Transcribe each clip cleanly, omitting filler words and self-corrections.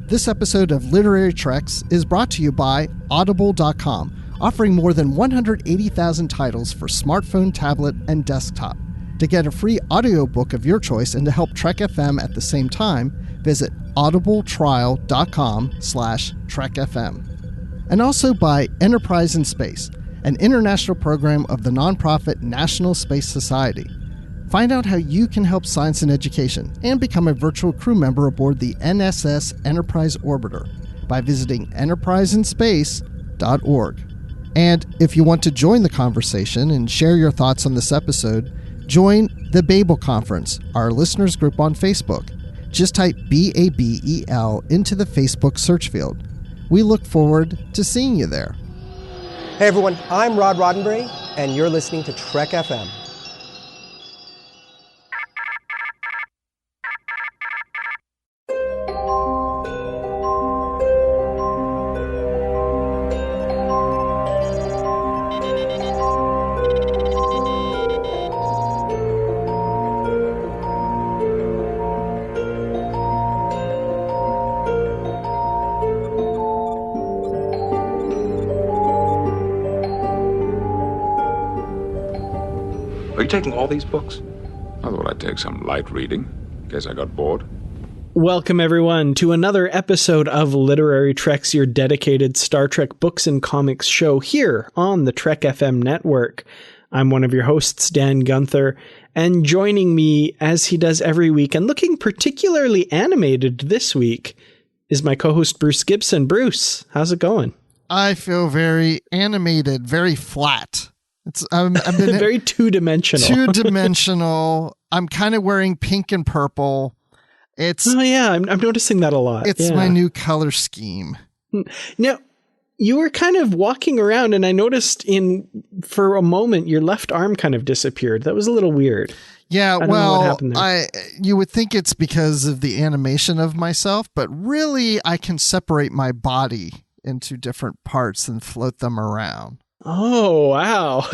This episode of Literary Treks is brought to you by Audible.com, offering more than 180,000 titles for smartphone, tablet, and desktop. To get a free audiobook of your choice and to help Trek FM at the same time, visit audibletrial.com/trekfm. And also by Enterprise in Space, an international program of the nonprofit National Space Society. Find out how you can help science and education and become a virtual crew member aboard the NSS Enterprise Orbiter by visiting enterpriseinspace.org. And if you want to join the conversation and share your thoughts on this episode, join the Babel Conference, our listeners group on Facebook. Just type BABEL into the Facebook search field. We look forward to seeing you there. Hey everyone, I'm Rod Roddenberry, and you're listening to Trek FM. Are you taking all these books? I thought I'd take some light reading, in case I got bored. Welcome, everyone, to another episode of Literary Treks, your dedicated Star Trek books and comics show here on the Trek FM network. I'm one of your hosts, Dan Gunther, and joining me, as he does every week, and looking particularly animated this week, is my co-host, Bruce Gibson. Bruce, how's it going? I feel very animated, very flat. I've been very two-dimensional. Two-dimensional. I'm kind of wearing pink and purple. I'm noticing that a lot. It's my new color scheme. Now, you were kind of walking around, and I noticed for a moment your left arm kind of disappeared. That was a little weird. Yeah, I don't know what happened there. You would think it's because of the animation of myself, but really I can separate my body into different parts and float them around. Oh, wow.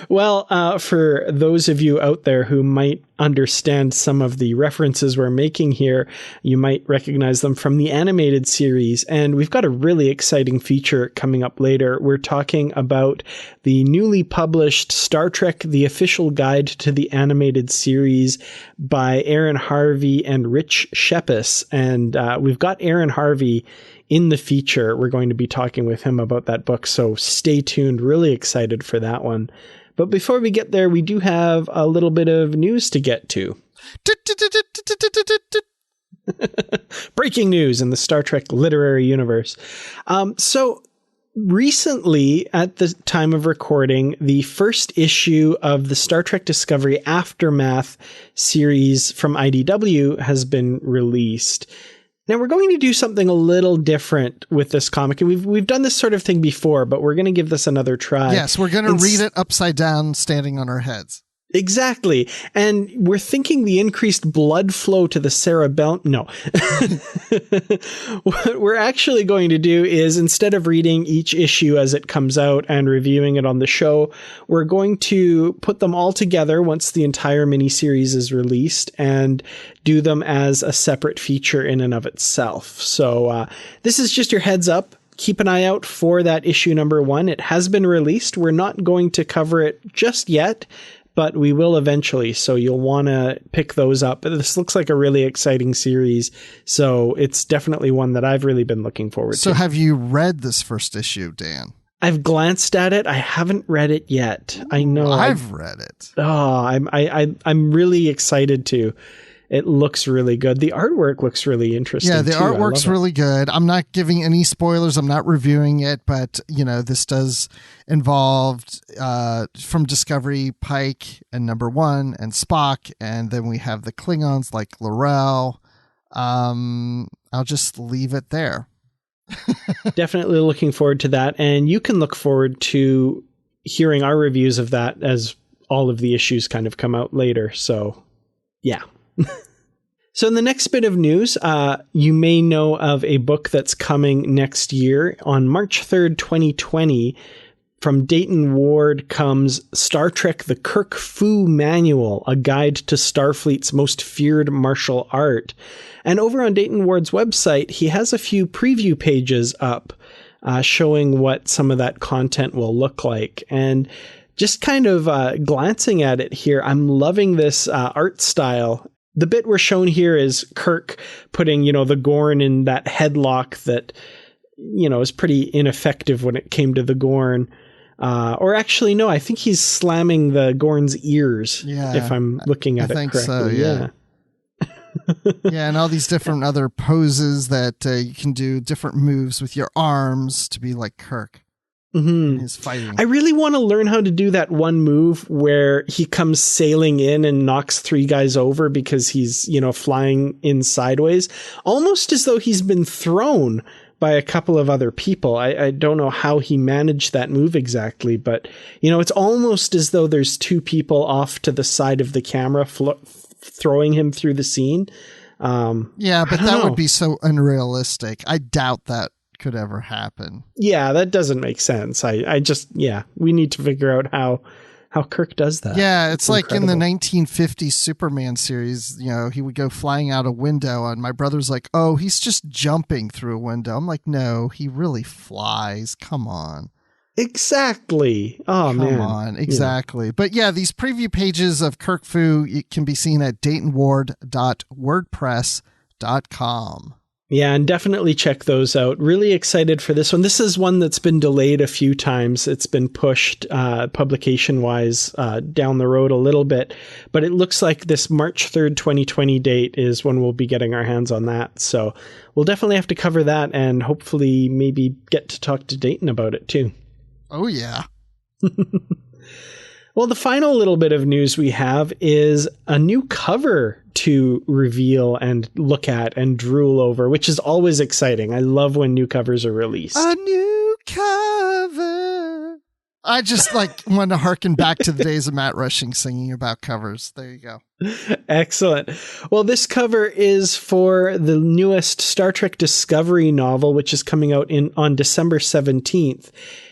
Well, for those of you out there who might understand some of the references we're making here, you might recognize them from the animated series. And we've got a really exciting feature coming up later. We're talking about the newly published Star Trek, The Official Guide to the Animated Series by Aaron Harvey and Rich Schepis. And we've got Aaron Harvey in the feature. We're going to be talking with him about that book, so stay tuned. Really excited for that one. But before we get there, we do have a little bit of news to get to. Breaking news in the Star Trek literary universe. So recently, at the time of recording, the first issue of the Star Trek Discovery Aftermath series from IDW has been released. Now, we're going to do something a little different with this comic. And we've done this sort of thing before, but we're going to give this another try. Yes, we're going to read it upside down, standing on our heads. Exactly. And we're thinking the increased blood flow to the cerebellum. No. What we're actually going to do is, instead of reading each issue as it comes out and reviewing it on the show, we're going to put them all together once the entire miniseries is released and do them as a separate feature in and of itself. So this is just your heads up. Keep an eye out for that issue number 1. It has been released. We're not going to cover it just yet, but we will eventually, so you'll want to pick those up. This looks like a really exciting series, so it's definitely one that I've really been looking forward to. So have you read this first issue, Dan? I've glanced at it. I haven't read it yet. I know I've read it. Oh, I'm really excited to. It looks really good. The artwork looks really interesting. Yeah, the artwork's really good. I'm not giving any spoilers. I'm not reviewing it, but this does involve from Discovery, Pike and Number 1 and Spock, and then we have the Klingons like L'Rell. I'll just leave it there. Definitely looking forward to that, and you can look forward to hearing our reviews of that as all of the issues kind of come out later. So, yeah. So in the next bit of news, you may know of a book that's coming next year on March 3rd, 2020. From Dayton Ward comes Star Trek The Kirk Fu Manual, a guide to Starfleet's most feared martial art. And over on Dayton Ward's website, he has a few preview pages up showing what some of that content will look like. And just kind of glancing at it here, I'm loving this art style. The bit we're shown here is Kirk putting, the Gorn in that headlock that, is pretty ineffective when it came to the Gorn. Or actually, no, I think he's slamming the Gorn's ears, if I'm looking at it correctly. So, yeah. Yeah, and all these different other poses that you can do different moves with your arms to be like Kirk. Mm-hmm. He's fighting. I really want to learn how to do that one move where he comes sailing in and knocks 3 guys over because he's, flying in sideways, almost as though he's been thrown by a couple of other people. I don't know how he managed that move exactly, but, it's almost as though there's 2 people off to the side of the camera throwing him through the scene. Yeah, but that would be so unrealistic. I doubt that could ever happen. Yeah, that doesn't make sense. We need to figure out how Kirk does that. Yeah, it's like incredible. In the 1950s Superman series, he would go flying out a window and my brother's like, oh, he's just jumping through a window. I'm like, no, he really flies. Come on. Exactly. Oh, man. Come on. Exactly. Yeah. But yeah, these preview pages of Kirk Fu can be seen at DaytonWard.wordpress.com. Yeah, and definitely check those out. Really excited for this one. This is one that's been delayed a few times. It's been pushed publication-wise down the road a little bit. But it looks like this March 3rd, 2020 date is when we'll be getting our hands on that. So we'll definitely have to cover that and hopefully maybe get to talk to Dayton about it too. Oh, yeah. Well, the final little bit of news we have is a new cover to reveal and look at and drool over, which is always exciting. I love when new covers are released. A new cover. I just want to harken back to the days of Matt Rushing singing about covers. There you go. Excellent. Well, this cover is for the newest Star Trek Discovery novel, which is coming out on December 17th.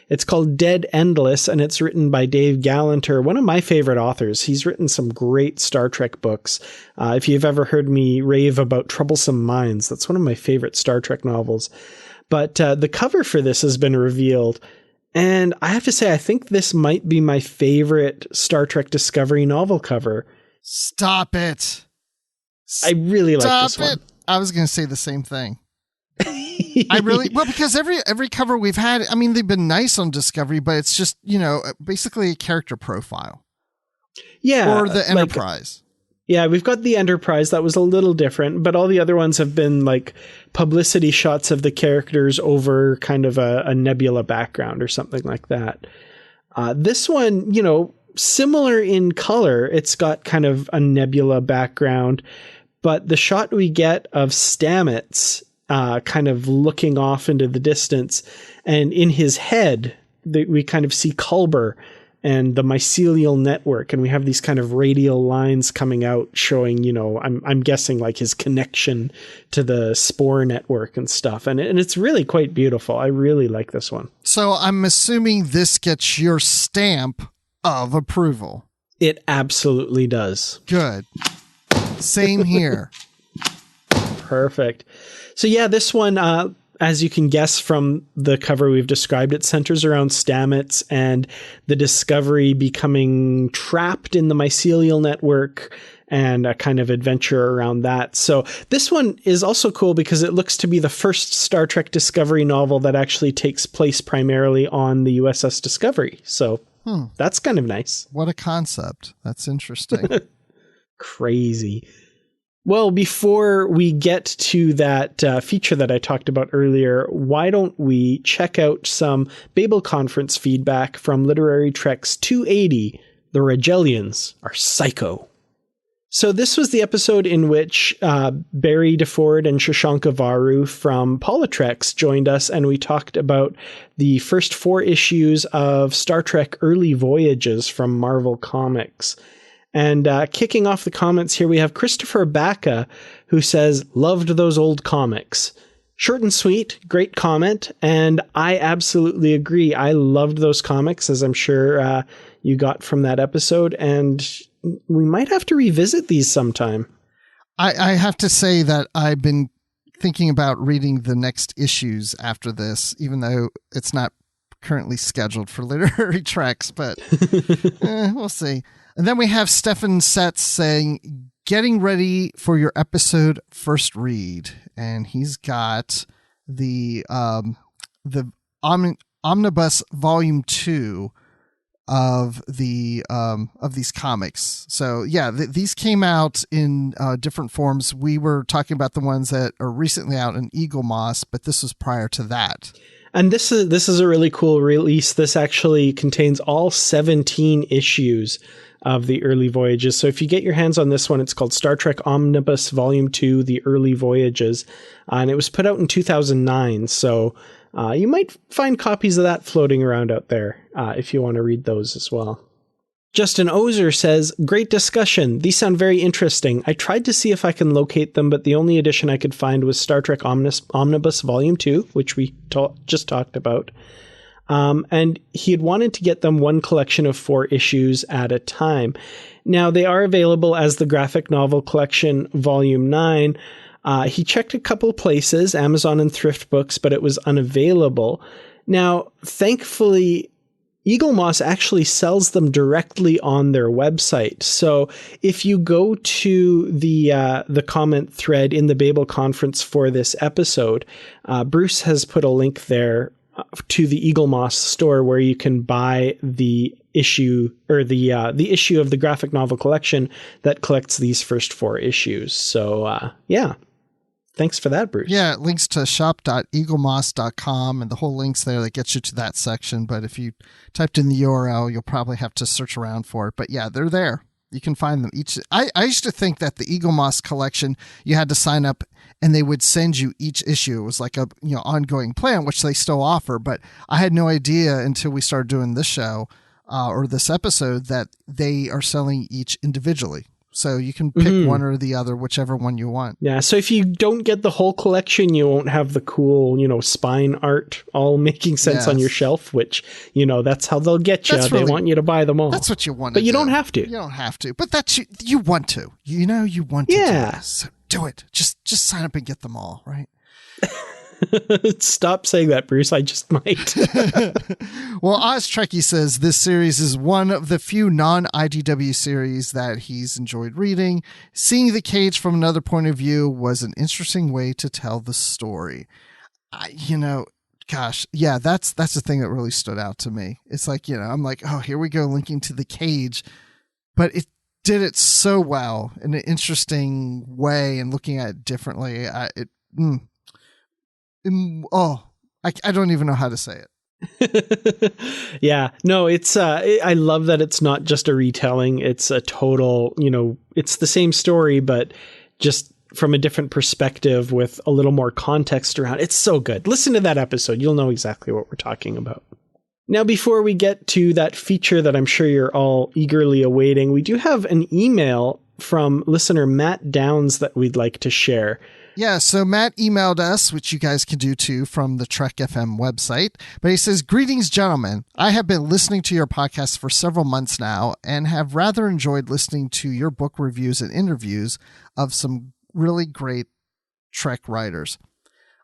It's called Dead Endless, and it's written by Dave Gallanter, one of my favorite authors. He's written some great Star Trek books. If you've ever heard me rave about Troublesome Minds, that's one of my favorite Star Trek novels. But the cover for this has been revealed, and I have to say, I think this might be my favorite Star Trek Discovery novel cover. Stop it. I really like this one. I was going to say the same thing. Because every cover we've had, I mean, they've been nice on Discovery, but it's just, basically a character profile. Yeah. Or the Enterprise. We've got the Enterprise. That was a little different, but all the other ones have been like publicity shots of the characters over kind of a nebula background or something like that. This one, similar in color. It's got kind of a nebula background, but the shot we get of Stamets kind of looking off into the distance, and in his head we kind of see Culber and the mycelial network, and we have these kind of radial lines coming out showing, I'm guessing like his connection to the spore network and stuff, and it's really quite beautiful. I really like this one. So I'm assuming this gets your stamp of approval. It absolutely does. Good. Same here. Perfect. So yeah, this one, as you can guess from the cover we've described, it centers around Stamets and the Discovery becoming trapped in the mycelial network and a kind of adventure around that. So this one is also cool because it looks to be the first Star Trek Discovery novel that actually takes place primarily on the USS Discovery. So that's kind of nice. What a concept. That's interesting. Crazy. Well, before we get to that feature that I talked about earlier, why don't we check out some Babel Conference feedback from Literary Trek's 280, The Regellians Are Psycho. So this was the episode in which Barry DeFord and Shashanka Varu from Politrex joined us, and we talked about the first 4 issues of Star Trek Early Voyages from Marvel Comics. And kicking off the comments here, we have Christopher Baca, who says, loved those old comics. Short and sweet, great comment, and I absolutely agree. I loved those comics, as I'm sure you got from that episode, and we might have to revisit these sometime. I have to say that I've been thinking about reading the next issues after this, even though it's not currently scheduled for literary treks, but we'll see. And then we have Stefan Setz saying, getting ready for your episode first read. And he's got the Omnibus Volume 2 of these comics. So yeah, these came out in different forms. We were talking about the ones that are recently out in Eagle Moss, but this was prior to that. And this is a really cool release. This actually contains all 17 issues of the early voyages. So if you get your hands on this one, it's called Star Trek Omnibus Volume 2, The Early Voyages. And it was put out in 2009. So you might find copies of that floating around out there if you want to read those as well. Justin Ozer says, great discussion. These sound very interesting. I tried to see if I can locate them, but the only edition I could find was Star Trek Omnibus Volume 2, which we just talked about. And he had wanted to get them one collection of 4 issues at a time. Now, they are available as the graphic novel collection, Volume 9. He checked a couple places, Amazon and Thrift Books, but it was unavailable. Now, thankfully, Eagle Moss actually sells them directly on their website. So if you go to the comment thread in the Babel conference for this episode, Bruce has put a link there to the Eagle Moss store where you can buy the issue or the issue of the graphic novel collection that collects these first 4 issues. So yeah. Thanks for that, Bruce. Yeah, it links to shop.eaglemoss.com, and the whole link's there that gets you to that section. But if you typed in the URL, you'll probably have to search around for it. But yeah, they're there. You can find them each. I used to think that the Eagle Moss collection, you had to sign up and they would send you each issue. It was like a ongoing plan, which they still offer. But I had no idea until we started doing this show or this episode that they are selling each individually. So you can pick one or the other, whichever one you want. Yeah. So if you don't get the whole collection, you won't have the cool, spine art all making sense on your shelf, which, that's how they'll get you. They want you to buy them all. That's what you want to do. But you don't have to. You don't have to. But that's you want to. You want to do this. So do it. Just sign up and get them all, right? Stop saying that, Bruce. I just might. Well, Oz Trekkie says this series is one of the few non-IDW series that he's enjoyed reading. Seeing the cage from another point of view was an interesting way to tell the story. Gosh, yeah, that's the thing that really stood out to me. It's like, I'm like, oh, here we go, linking to the cage. But it did it so well in an interesting way and looking at it differently. I don't even know how to say it. Yeah, no, it's I love that it's not just a retelling. It's a total, it's the same story, but just from a different perspective with a little more context around. It's so good. Listen to that episode. You'll know exactly what we're talking about. Now, before we get to that feature that I'm sure you're all eagerly awaiting, we do have an email from listener Matt Downs that we'd like to share. Yeah, so Matt emailed us, which you guys can do too from the Trek FM website. But he says, greetings, gentlemen. I have been listening to your podcast for several months now and have rather enjoyed listening to your book reviews and interviews of some really great Trek writers.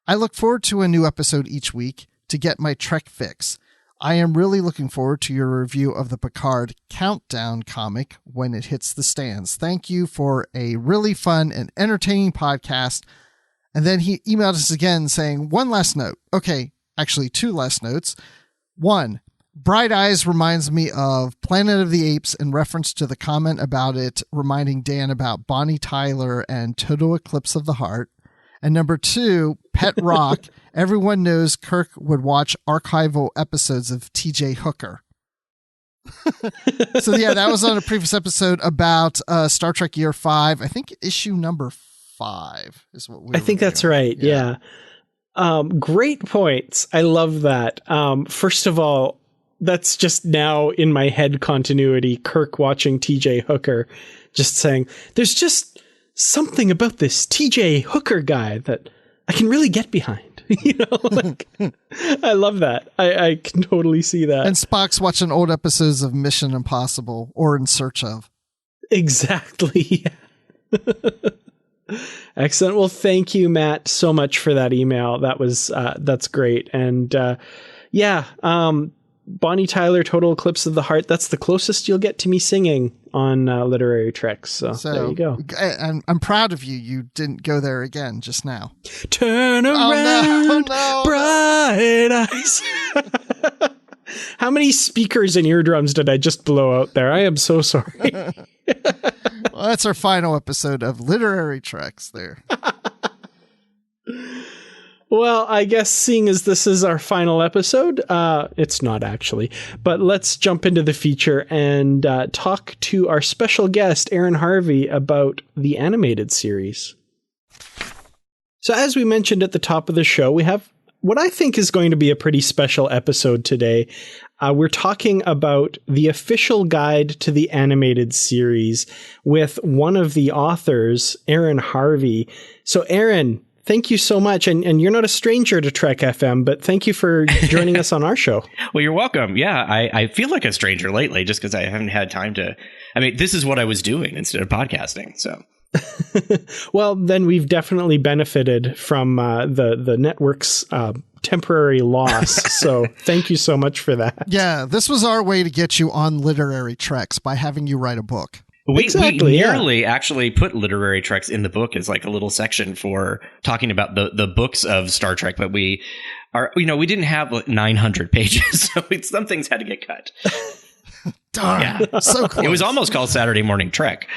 I look forward to a new episode each week to get my Trek fix. I am really looking forward to your review of the Picard Countdown comic when it hits the stands. Thank you for a really fun and entertaining podcast. And then he emailed us again saying, one last note. Okay, actually 2 last notes. 1, Bright Eyes reminds me of Planet of the Apes in reference to the comment about it reminding Dan about Bonnie Tyler and Total Eclipse of the Heart. And number 2, Pet Rock. Everyone knows Kirk would watch archival episodes of TJ Hooker. So yeah, that was on a previous episode about Star Trek Year 5. I think issue number 5 is what we. I think that's right. Yeah. Great points. I love that. First of all, that's just now in my head continuity. Kirk watching TJ Hooker, just saying, "There's just something about this TJ Hooker guy that I can really get behind. I love that. I can totally see that. And Spock's watching old episodes of Mission Impossible or In Search Of. Exactly. Excellent. Well, thank you, Matt, so much for that email. That's great. And Bonnie Tyler, Total Eclipse of the Heart. That's the closest you'll get to me singing on Literary Treks. So there you go. And I'm proud of you. You didn't go there again just now. Turn around, bright eyes. How many speakers and eardrums did I just blow out there? I am so sorry. Well, that's our final episode of Literary Treks there. Well, I guess seeing as this is our final episode, it's not actually, but let's jump into the feature and talk to our special guest, Aaron Harvey, about the animated series. So as we mentioned at the top of the show, we have what I think is going to be a pretty special episode today. We're talking about the official guide to the animated series with one of the authors, Aaron Harvey. So Aaron, thank you so much. And you're not a stranger to Trek FM, but thank you for joining us on our show. Well, you're welcome. Yeah, I feel like a stranger lately just because I haven't had time to. I mean, this is what I was doing instead of podcasting. So. Well, then we've definitely benefited from the network's temporary loss. So thank you so much for that. Yeah, this was our way to get you on Literary Treks by having you write a book. We nearly actually put Literary Treks in the book as like a little section for talking about the books of Star Trek, but we didn't have like 900 pages, so some things had to get cut. Darn, yeah. So close. It was almost called Saturday Morning Trek.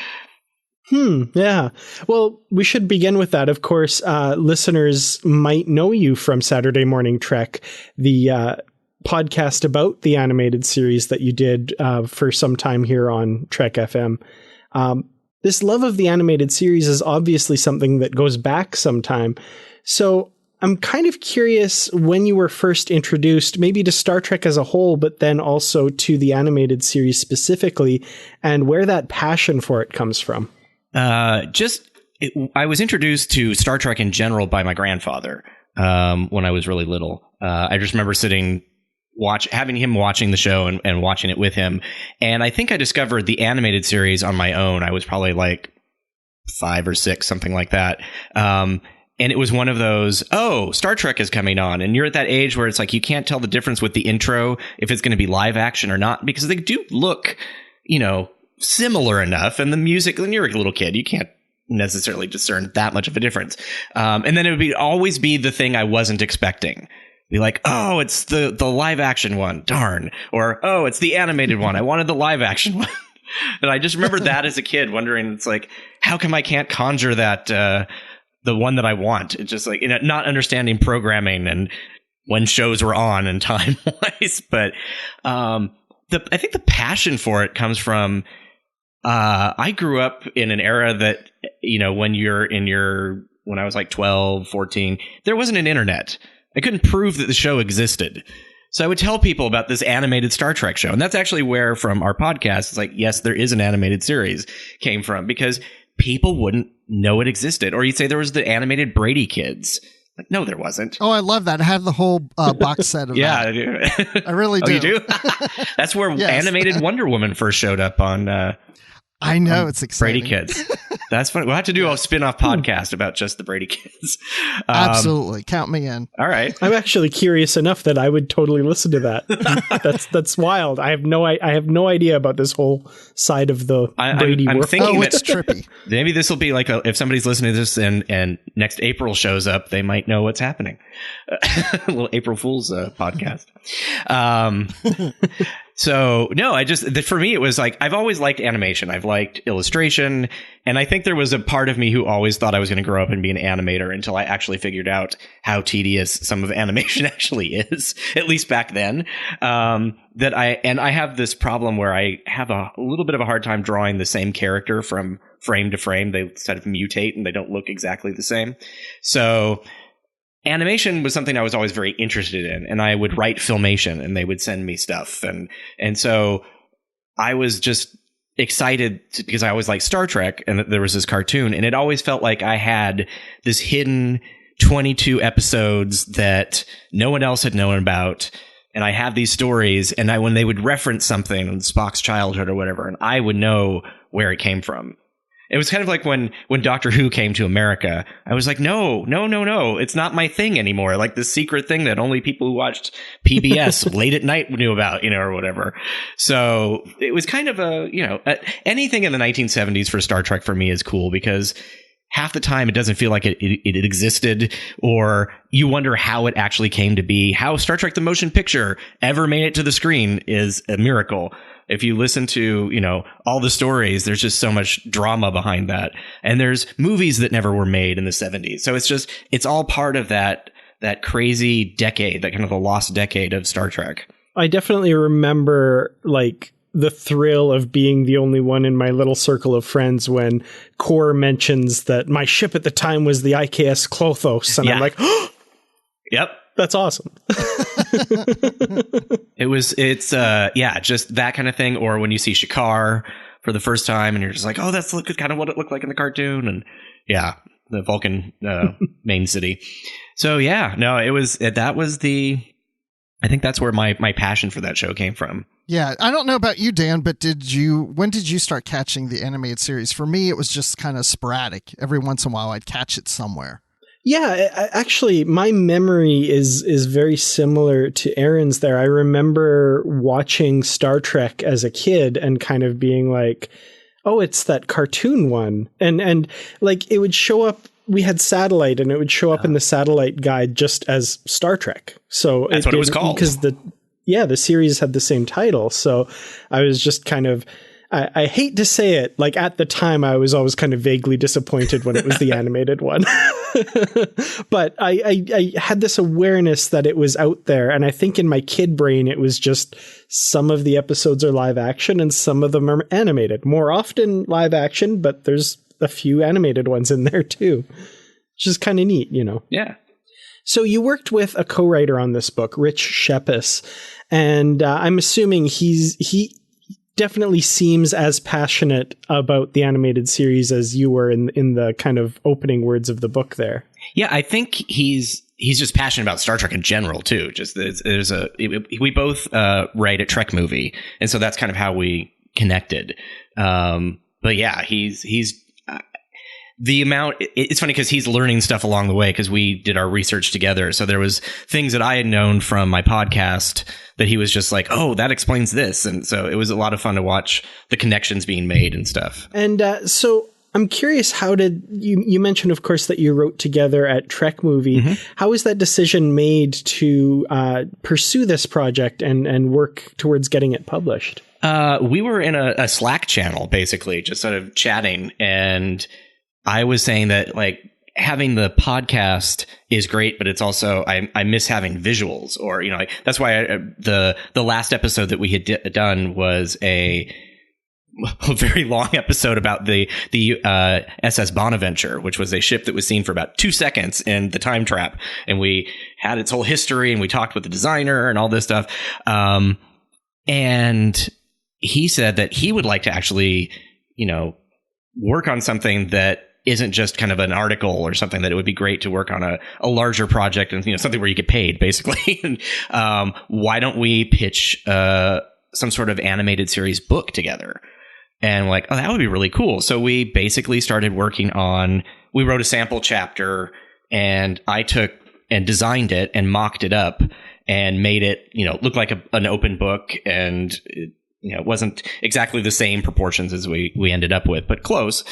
Yeah. Well, we should begin with that. Of course, listeners might know you from Saturday Morning Trek, the podcast about the animated series that you did for some time here on Trek FM. This love of the animated series is obviously something that goes back some time. So I'm kind of curious when you were first introduced, maybe to Star Trek as a whole, but then also to the animated series specifically, and where that passion for it comes from. I was introduced to Star Trek in general by my grandfather when I was really little. I just remember having him watching the show and watching it with him. And I think I discovered the animated series on my own. I was probably like 5 or 6, something like that. And it was one of those, Star Trek is coming on. And you're at that age where it's like you can't tell the difference with the intro, if it's going to be live action or not, because they do look, similar enough. And the music, when you're a little kid, you can't necessarily discern that much of a difference. And then it would always be the thing I wasn't expecting. Be like, it's the live action one. Darn. Or, it's the animated one. I wanted the live action one. And I just remember that as a kid wondering, it's like, how come I can't conjure that, the one that I want? It's just like, not understanding programming and when shows were on and time wise. But, I think the passion for it comes from, I grew up in an era that, when I was like 12, 14, there wasn't an internet. I couldn't prove that the show existed. So I would tell people about this animated Star Trek show. And that's actually where, from our podcast, it's like, yes, there is an animated series came from, because people wouldn't know it existed. Or you'd say there was the animated Brady Kids. Like, no, there wasn't. Oh, I love that. I have the whole box set of yeah, that. I do. I really do. Oh, you do? That's where animated Wonder Woman first showed up on... I know, it's exciting. Brady Kids. That's funny. We'll have to do a spin-off podcast about just the Brady Kids. Absolutely. Count me in. All right. I'm actually curious enough that I would totally listen to that. That's wild. I have no idea about this whole side of the Brady world. Thinking it's trippy. Maybe this will be like if somebody's listening to this and next April shows up, they might know what's happening. A little April Fool's podcast. So no, for me, it was like, I've always liked animation. I've liked illustration. And I think there was a part of me who always thought I was going to grow up and be an animator until I actually figured out how tedious some of animation actually is, at least back then. I have this problem where I have a little bit of a hard time drawing the same character from frame to frame. They sort of mutate and they don't look exactly the same. So animation was something I was always very interested in, and I would write Filmation and they would send me stuff. And so I was just excited because I always liked Star Trek and there was this cartoon, and it always felt like I had this hidden 22 episodes that no one else had known about. And I have these stories, and when they would reference something, Spock's childhood or whatever, and I would know where it came from. It was kind of like when Doctor Who came to America. I was like, no, it's not my thing anymore. Like this secret thing that only people who watched PBS late at night knew about, or whatever. So it was kind of anything in the 1970s for Star Trek for me is cool because half the time it doesn't feel like it existed, or you wonder how it actually came to be. How Star Trek the Motion Picture ever made it to the screen is a miracle. If you listen to, all the stories, there's just so much drama behind that. And there's movies that never were made in the 70s. So it's all part of that crazy decade, that kind of a lost decade of Star Trek. I definitely remember the thrill of being the only one in my little circle of friends when Core mentions that my ship at the time was the IKS Klothos. And I'm like, oh, yep, that's awesome. It's just that kind of thing. Or when you see Shakar for the first time and you're just like, oh, that's kind of what it looked like in the cartoon. And yeah, the Vulcan main city. So yeah, no, I think that's where my passion for that show came from. Yeah, I don't know about you, Dan, but when did you start catching the animated series? For me, it was just kind of sporadic. Every once in a while, I'd catch it somewhere. Yeah, actually, my memory is very similar to Aaron's there. I remember watching Star Trek as a kid and kind of being like, oh, it's that cartoon one. And like it would show up. We had satellite and it would show up in the satellite guide just as Star Trek. So that's what it was called. Because the series had the same title. So I was just kind of, I hate to say it, like at the time I was always kind of vaguely disappointed when it was the animated one. But I had this awareness that it was out there. And I think in my kid brain, it was just some of the episodes are live action and some of them are animated. More often live action, but there's a few animated ones in there too, which is kind of neat, Yeah. So you worked with a co-writer on this book, Rich Schepis, and I'm assuming he definitely seems as passionate about the animated series as you were in the kind of opening words of the book there. Yeah, I think he's just passionate about Star Trek in general too. Just we both write a Trek movie, and so that's kind of how we connected. But yeah, he's the amount. It's funny because he's learning stuff along the way because we did our research together. So there was things that I had known from my podcast that he was just like, oh, that explains this. And so it was a lot of fun to watch the connections being made and stuff. And so I'm curious, how did you mentioned, of course, that you wrote together at Trek Movie. Mm-hmm. How was that decision made to pursue this project and work towards getting it published? We were in a Slack channel, basically, just sort of chatting. And I was saying that like having the podcast is great, but it's also I miss having visuals, or like that's why the last episode that we had done was a very long episode about the SS Bonaventure, which was a ship that was seen for about 2 seconds in the time trap, and we had its whole history, and we talked with the designer and all this stuff. And he said that he would like to actually, work on something that isn't just kind of an article or something, that it would be great to work on a larger project and, something where you get paid, basically. And why don't we pitch some sort of animated series book together? And like, oh, that would be really cool. So we basically started working we wrote a sample chapter, and I took and designed it and mocked it up and made it, look like an open book. And it wasn't exactly the same proportions as we ended up with, but close.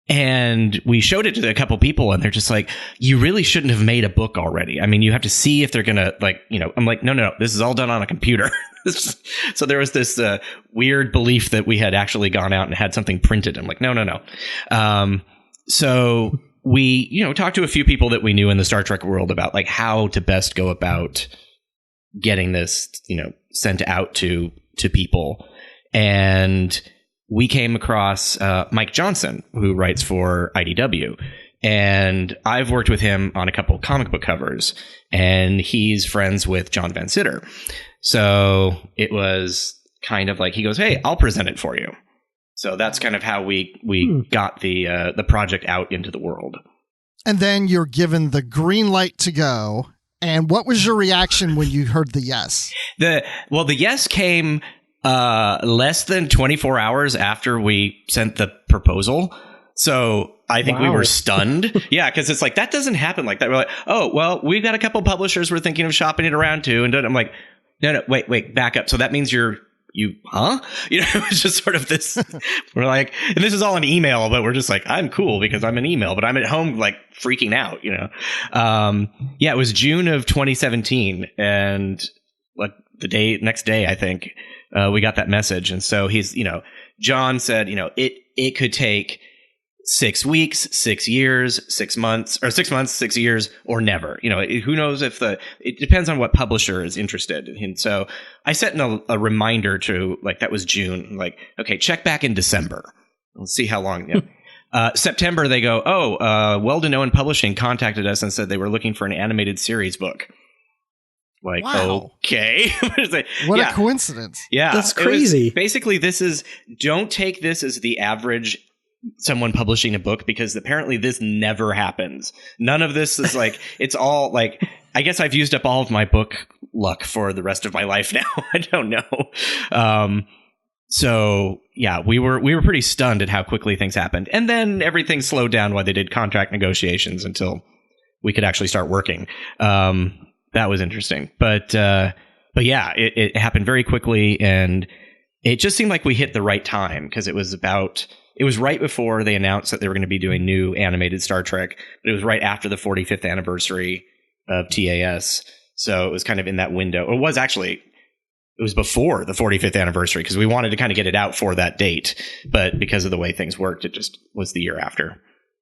And we showed it to a couple people, and they're just like, you really shouldn't have made a book already. I mean, you have to see if they're going to I'm like, no, this is all done on a computer. So there was this weird belief that we had actually gone out and had something printed. I'm like, no. So we, talked to a few people that we knew in the Star Trek world about like how to best go about getting this, sent out to people. And we came across Mike Johnson, who writes for IDW. And I've worked with him on a couple of comic book covers, and he's friends with John Van Sitter. So it was kind of like, he goes, hey, I'll present it for you. So that's kind of how we got the project out into the world. And then you're given the green light to go. And what was your reaction when you heard the yes? The yes came less than 24 hours after we sent the proposal. So I think we were stunned. Yeah, because it's like, that doesn't happen like that. We're like, oh, well, we've got a couple publishers we're thinking of shopping it around to. And I'm like, no, wait, back up. So that means you, huh? It was just sort of this, we're like, and this is all an email, but we're just like, I'm cool because I'm an email, but I'm at home like freaking out, it was June of 2017. And like the next day, I think, we got that message. And so he's, John said, it could take 6 weeks, 6 years, 6 months, or 6 months, 6 years, or never. Who knows it depends on what publisher is interested. And so I set in a reminder to, like, that was June, like, okay, check back in December. Let's see how long. September, they go, Well-to-Known Publishing contacted us and said they were looking for an animated series book. Like, wow. Okay. What a coincidence. Yeah. That's crazy. Basically, don't take this as the average someone publishing a book, because apparently this never happens. None of this is like, it's all like, I guess I've used up all of my book luck for the rest of my life now. I don't know. So yeah, we were pretty stunned at how quickly things happened. And then everything slowed down while they did contract negotiations until we could actually start working. That was interesting. But yeah, it happened very quickly, and it just seemed like we hit the right time, because it was right before they announced that they were going to be doing new animated Star Trek, but it was right after the 45th anniversary of TAS. So it was kind of in that window. It was before the 45th anniversary, because we wanted to kind of get it out for that date. But because of the way things worked, it just was the year after.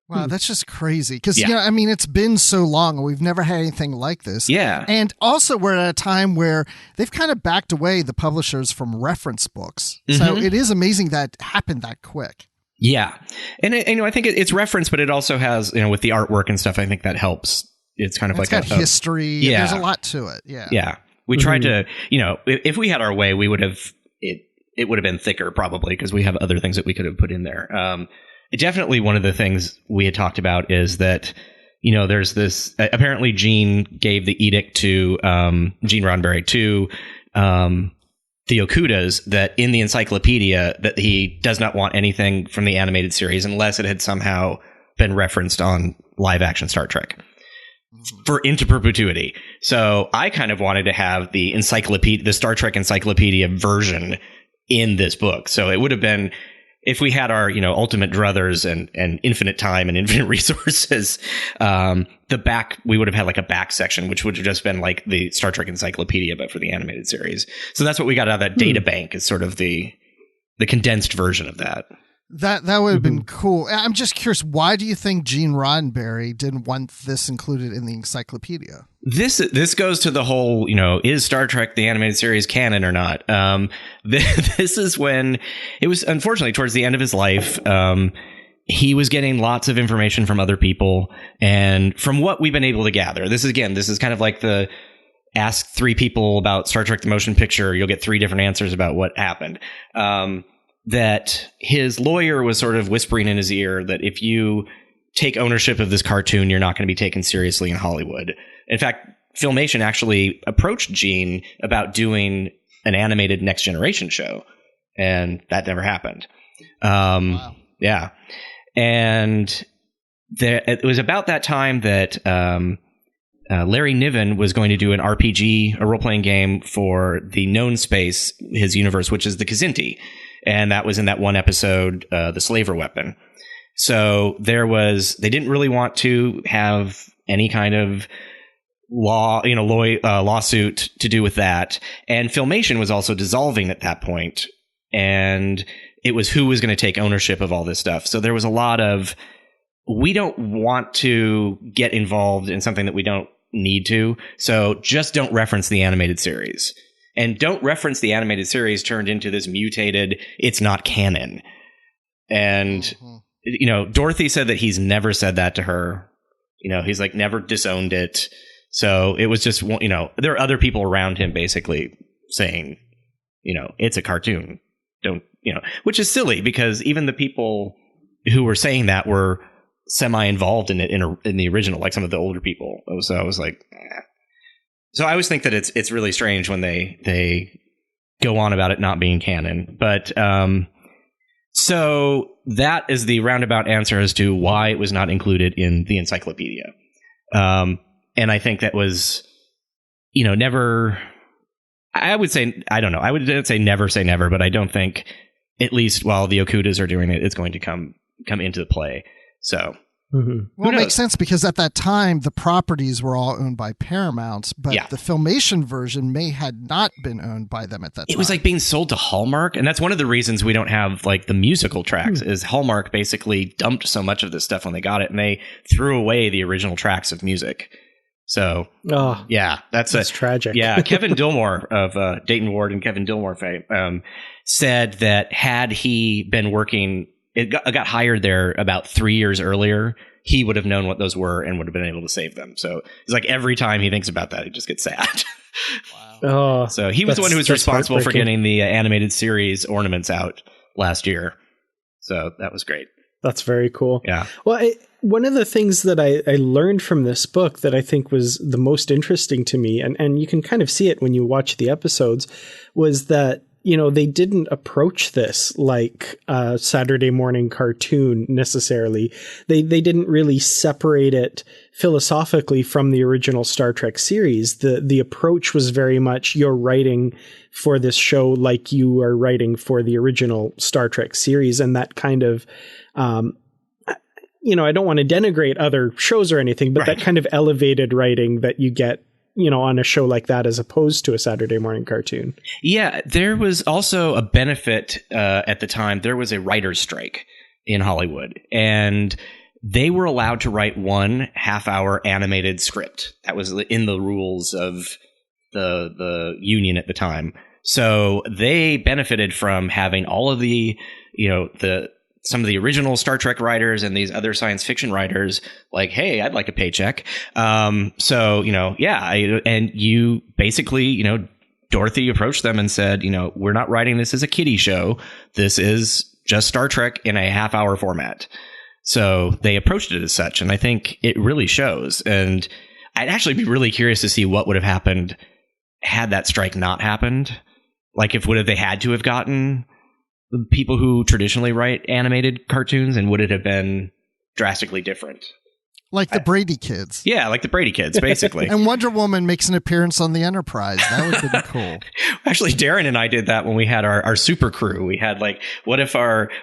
Wow, that's just crazy. Because, it's been so long and we've never had anything like this. Yeah. And also we're at a time where they've kind of backed away the publishers from reference books. Mm-hmm. So it is amazing that happened that quick. Yeah. And I think it's reference, but it also has, with the artwork and stuff, I think that helps. It's kind of it's got history. Yeah. There's a lot to it. Yeah. Yeah. We tried to, if we had our way, we would have, it would have been thicker probably, because we have other things that we could have put in there. Definitely one of the things we had talked about is that, there's this, apparently Gene gave the edict to, Gene Roddenberry to, the Okudas, that in the encyclopedia that he does not want anything from the animated series unless it had somehow been referenced on live action Star Trek for into perpetuity. So I kind of wanted to have the Star Trek encyclopedia version in this book. So it would have been, if we had our, ultimate druthers and infinite time and infinite resources, the back, we would have had like a back section, which would have just been like the Star Trek encyclopedia, but for the animated series. So that's what we got out of that data bank, is sort of the condensed version of that. That would have been cool. I'm just curious, why do you think Gene Roddenberry didn't want this included in the encyclopedia? This goes to the whole, is Star Trek the animated series canon or not? This is when it was, unfortunately, towards the end of his life, he was getting lots of information from other people. And from what we've been able to gather, this is kind of like the ask 3 people about Star Trek the motion picture, you'll get 3 different answers about what happened. That his lawyer was sort of whispering in his ear that if you take ownership of this cartoon, you're not going to be taken seriously in Hollywood. In fact, Filmation actually approached Gene about doing an animated Next Generation show, and that never happened. Wow. Yeah. And it was about that time that Larry Niven was going to do an RPG, a role-playing game for the known space, his universe, which is the Kzinti. And that was in that one episode, The Slaver Weapon. So they didn't really want to have any kind of lawsuit to do with that. And Filmation was also dissolving at that point. And it was who was going to take ownership of all this stuff. So there was a lot of, we don't want to get involved in something that we don't need to. So just don't reference the animated series. And don't reference the animated series turned into this mutated, it's not canon. And, Dorothy said that he's never said that to her. He's like never disowned it. So it was just, there are other people around him basically saying, it's a cartoon. Don't, which is silly, because even the people who were saying that were semi-involved in it in the original, like some of the older people. So I was like, eh. So I always think that it's really strange when they go on about it not being canon. But so that is the roundabout answer as to why it was not included in the encyclopedia. And I think that was, never. I would say, I don't know. I would say never, but I don't think, at least while the Okudas are doing it, it's going to come into play. So, Well, it makes sense because at that time, the properties were all owned by Paramount, but the Filmation version had not been owned by them at that time. It was like being sold to Hallmark. And that's one of the reasons we don't have like the musical tracks is Hallmark basically dumped so much of this stuff when they got it and they threw away the original tracks of music. So, that's tragic. Yeah. Kevin Dillmore of Dayton Ward and Kevin Dillmore fame said that had he been working, it got hired there about 3 years earlier, he would have known what those were and would have been able to save them. So it's like every time he thinks about that, he just gets sad. Wow. So he was the one who was responsible for getting the animated series ornaments out last year. So that was great. That's very cool. Yeah. Well, one of the things that I learned from this book that I think was the most interesting to me, and you can kind of see it when you watch the episodes, was that, they didn't approach this like a Saturday morning cartoon necessarily. They didn't really separate it philosophically from the original Star Trek series. The approach was very much you're writing for this show like you are writing for the original Star Trek series, and that kind of I don't want to denigrate other shows or anything, but that kind of elevated writing that you get, on a show like that as opposed to a Saturday morning cartoon. Yeah, there was also a benefit at the time. There was a writer's strike in Hollywood, and they were allowed to write 1 half-hour animated script. That was in the rules of the union at the time. So they benefited from having all of the some of the original Star Trek writers and these other science fiction writers like, hey, I'd like a paycheck. And you basically, Dorothy approached them and said, we're not writing this as a kiddie show. This is just Star Trek in a half-hour format. So they approached it as such. And I think it really shows. And I'd actually be really curious to see what would have happened had that strike not happened. Like if they had to have gotten people who traditionally write animated cartoons, and would it have been drastically different? Like the Brady Kids. Yeah, like the Brady Kids, basically. And Wonder Woman makes an appearance on the Enterprise. That would have been cool. Actually, Darren and I did that when we had our super crew. We had what if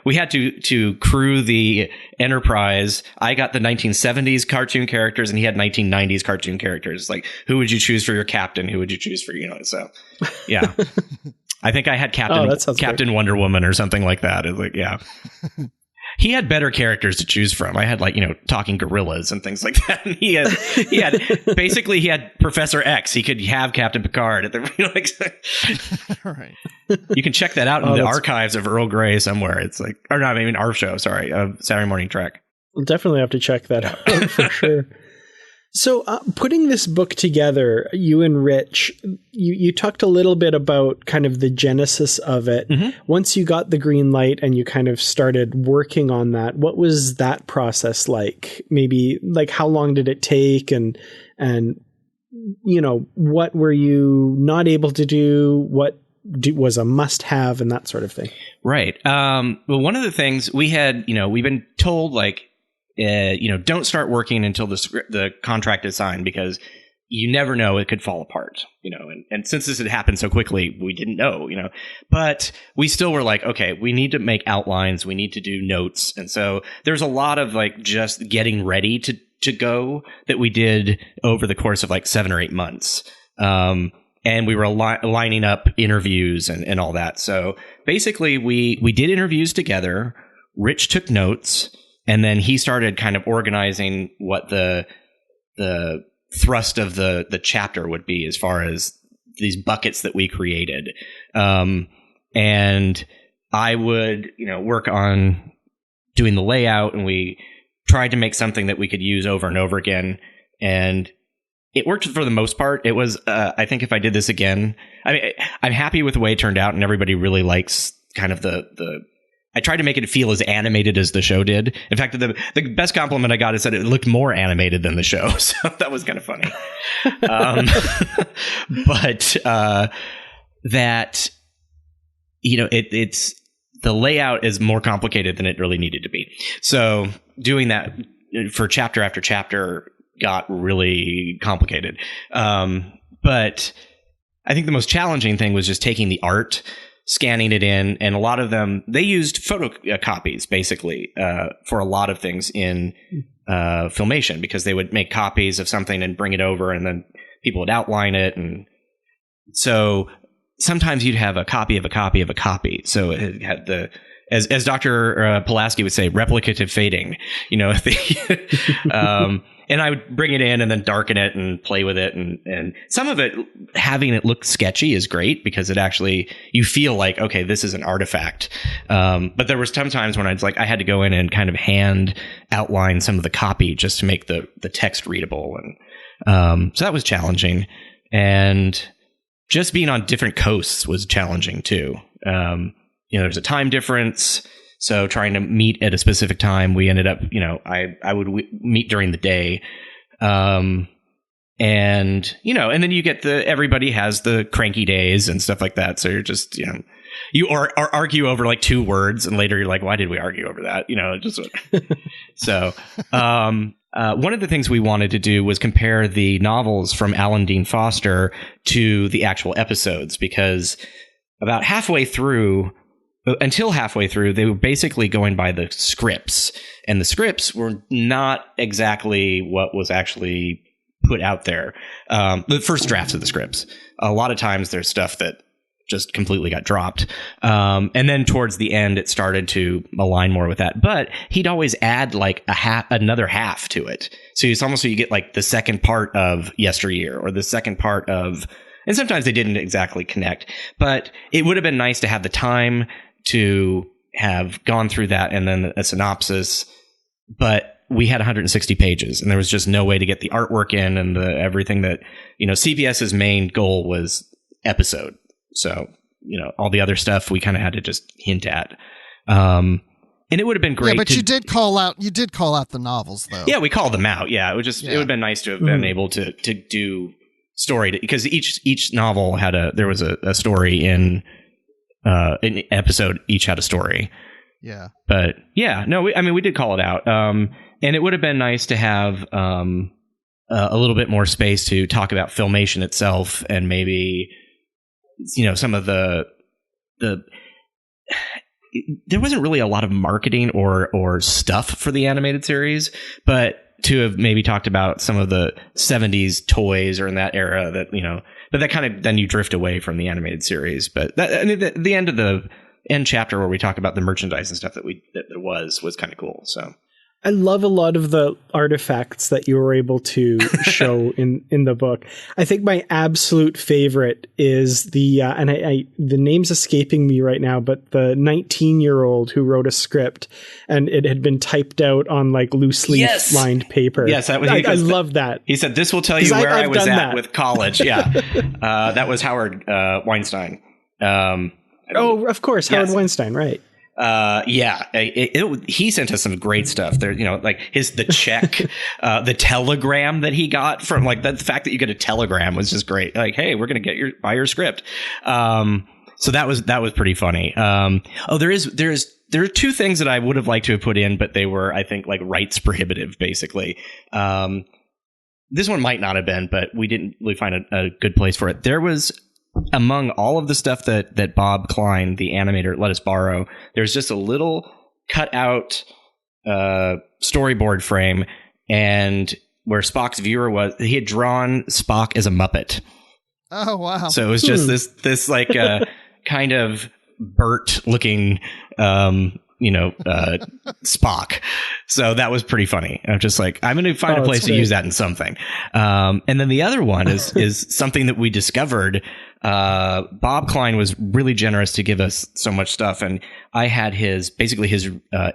we had to crew the Enterprise. I got the 1970s cartoon characters and he had 1990s cartoon characters. Like, who would you choose for your captain? Who would you choose for, so yeah. I think I had Captain Wonder Woman or something like that. It's like, yeah. He had better characters to choose from. I had talking gorillas and things like that. And he had basically he had Professor X. He could have Captain Picard. Right. You can check that out in the archives of Earl Grey somewhere. It's like, or not, I mean our show. Sorry, Saturday Morning Trek. We'll definitely have to check that out for sure. So putting this book together, you and Rich, you talked a little bit about kind of the genesis of it. Mm-hmm. Once you got the green light and you kind of started working on that, what was that process like? Maybe like how long did it take and what were you not able to do? What was a must have and that sort of thing? Right. Well, one of the things we had, we've been told don't start working until the contract is signed because you never know, it could fall apart, and since this had happened so quickly, we didn't know, but we still were like, okay, we need to make outlines. We need to do notes. And so there's a lot of just getting ready to go that we did over the course of 7 or 8 months. And we were lining up interviews and all that. So basically we did interviews together. Rich took notes. And then he started kind of organizing what the thrust of the chapter would be as far as these buckets that we created. And I would, work on doing the layout, and we tried to make something that we could use over and over again. And it worked for the most part. It was, I think if I did this again, I mean, I'm happy with the way it turned out, and everybody really likes kind of the I tried to make it feel as animated as the show did. In fact, the best compliment I got is that it looked more animated than the show. So that was kind of funny. But that, it's the layout is more complicated than it really needed to be. So doing that for chapter after chapter got really complicated. But I think the most challenging thing was just taking the art, scanning it in, and a lot of them, they used photocopies basically for a lot of things in Filmation, because they would make copies of something and bring it over, and then people would outline it. And so sometimes you'd have a copy of a copy of a copy. So it had as Dr. Pulaski would say, replicative fading, and I would bring it in and then darken it and play with it. And some of it, having it look sketchy is great, because it actually, you feel like, okay, this is an artifact. But there was sometimes when I had to go in and kind of hand outline some of the copy just to make the text readable. And so that was challenging. And just being on different coasts was challenging too. There's a time difference. So trying to meet at a specific time, we ended up, I would meet during the day. And then you get everybody has the cranky days and stuff like that. So you're just, you argue over like 2 words, and later you're like, why did we argue over that? So, one of the things we wanted to do was compare the novels from Alan Dean Foster to the actual episodes, because about until halfway through, they were basically going by the scripts, and the scripts were not exactly what was actually put out there. The first drafts of the scripts, a lot of times there's stuff that just completely got dropped. And then towards the end, it started to align more with that. But he'd always add like another half to it. So it's almost so you get like the second part of Yesteryear, or the second part of, and sometimes they didn't exactly connect, but it would have been nice to have the time to have gone through that and then a synopsis. But we had 160 pages, and there was just no way to get the artwork in, and everything that, CBS's main goal was episode. So, all the other stuff we kind of had to just hint at. And it would have been great. Yeah, but you did call out the novels, though. Yeah, we called them out. Yeah, it would have been nice to have been able to do story, because each novel had there was a story in an episode. Each had a story. Yeah. But yeah, no, we did call it out. And it would have been nice to have a little bit more space to talk about Filmation itself, and maybe, some of the there wasn't really a lot of marketing or stuff for the animated series, but to have maybe talked about some of the 70s toys, or in that era that, but that kind of, then you drift away from the animated series. But the end of the end chapter where we talk about the merchandise and stuff that there was kind of cool. So I love a lot of the artifacts that you were able to show in the book. I think my absolute favorite is the name's escaping me right now, but the 19-year-old who wrote a script, and it had been typed out on like loose leaf lined paper. Yes, that was. I love that. He said, "This will tell you where I was at with college." Yeah, that was Howard Weinstein. Of course, Howard Weinstein, right? He sent us some great stuff there, like the check, the telegram that he got from, like, the fact that you get a telegram was just great. Like, hey, we're going to buy your script. So that was pretty funny. There are 2 things that I would have liked to have put in, but they were, I think, like rights prohibitive, basically. This one might not have been, but we didn't really find a good place for it. There was, among all of the stuff that Bob Klein, the animator, let us borrow, there's just a little cut out storyboard frame, and where Spock's viewer was, he had drawn Spock as a Muppet. Oh, wow. So it was just this like kind of Bert looking Spock. So that was pretty funny. I'm just like, I'm going to find a place to use that in something. And then the other one is something that we discovered. Bob Klein was really generous to give us so much stuff, and I had his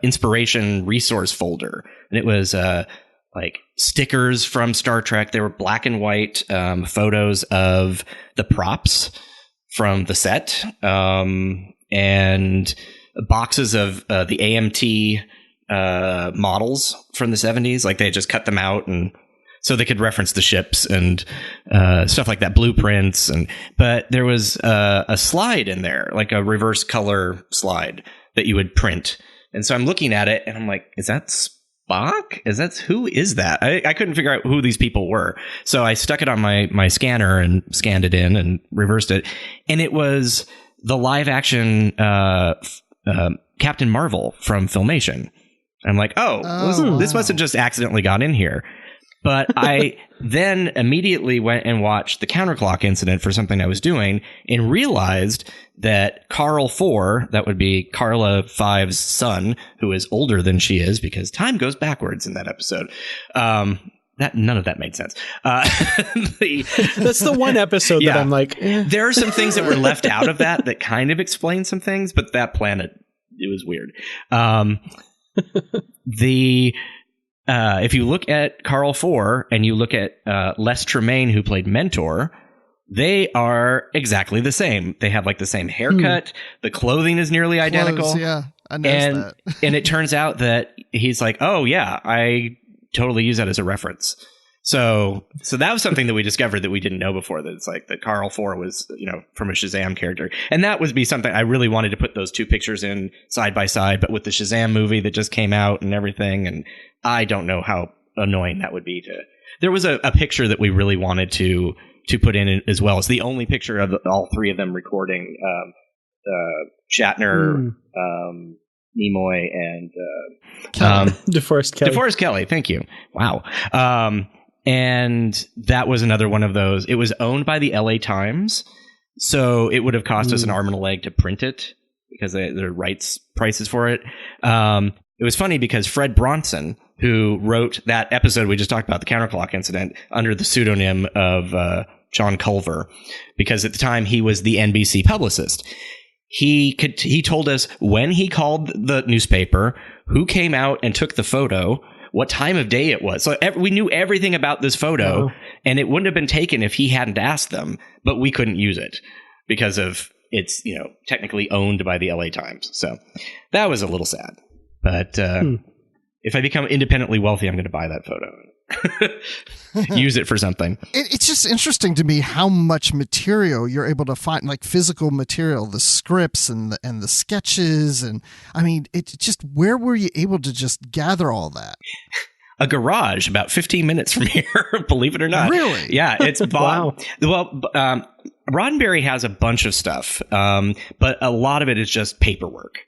inspiration resource folder, and it was like stickers from Star Trek. They were black and white photos of the props from the set, and boxes of the AMT models from the 70s. Like, they had just cut them out, and so they could reference the ships and stuff like that, blueprints. But there was a slide in there, like a reverse color slide that you would print. And so I'm looking at it and I'm like, is that Spock? Who is that? I couldn't figure out who these people were. So I stuck it on my scanner and scanned it in and reversed it. And it was the live action Captain Marvel from Filmation. I'm like, this must have just accidentally got in here. But I then immediately went and watched the counterclock incident for something I was doing and realized that Carl 4, that would be Carla 5's son, who is older than she is because time goes backwards in that episode. None of that made sense. That's the one episode that I'm like, There are some things that were left out of that kind of explain some things, but that planet, it was weird. If you look at Carl 4 and you look at Les Tremaine, who played Mentor, they are exactly the same. They have like the same haircut. The clothing is nearly identical. Yeah, I noticed that. And it turns out that he's like, oh yeah, I totally use that as a reference. So that was something that we discovered that we didn't know before, that it's like that Carl 4 was, from a Shazam character. And that would be something I really wanted to put those two pictures in side by side, but with the Shazam movie that just came out and everything, and I don't know how annoying that would be there was a picture that we really wanted to put in as well. It's the only picture of all three of them recording, Shatner, Nimoy, and DeForest Kelly. DeForest Kelly, thank you. Wow. And that was another one of those. It was owned by the LA Times, so it would have cost us an arm and a leg to print it because there are rights prices for it. It was funny because Fred Bronson, who wrote that episode we just talked about, the counterclock incident, under the pseudonym of John Culver, because at the time he was the NBC publicist. He told us when he called the newspaper, who came out and took the photo, what time of day it was. So we knew everything about this photo, and it wouldn't have been taken if he hadn't asked them, but we couldn't use it because of it's, technically owned by the LA Times. So that was a little sad. But if I become independently wealthy, I'm going to buy that photo. Use it for something. It's just interesting to me how much material you're able to find, like physical material, the scripts and the sketches, and I mean, it's just, where were you able to just gather all that? A garage about 15 minutes from here, believe it or not. Really? Yeah, it's wow. Well, Roddenberry has a bunch of stuff, but a lot of it is just paperwork.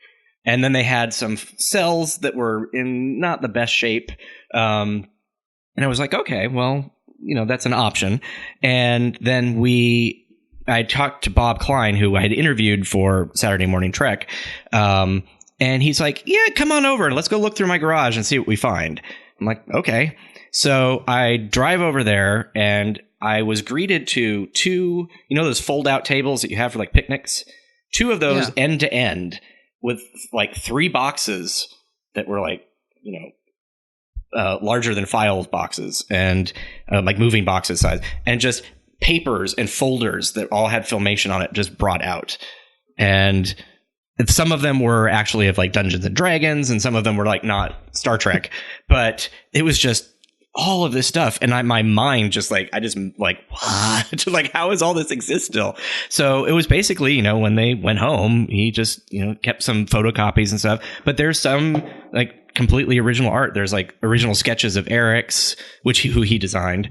And then they had some cells that were in not the best shape. And I was like, okay, well, that's an option. And then I talked to Bob Klein, who I had interviewed for Saturday Morning Trek. And he's like, yeah, come on over. Let's go look through my garage and see what we find. I'm like, okay. So I drive over there, and I was greeted to two, those fold out tables that you have for like picnics, two of those end to end, with like 3 boxes that were like, larger than file boxes and like moving boxes size, and just papers and folders that all had Filmation on it just brought out. And some of them were actually of like Dungeons and Dragons, and some of them were like not Star Trek, but it was just all of this stuff. And my mind just like, I just like, what? Just like, how does all this exist still? So it was basically, when they went home, he just, kept some photocopies and stuff, but there's some like completely original art. There's like original sketches of Eric's, who he designed.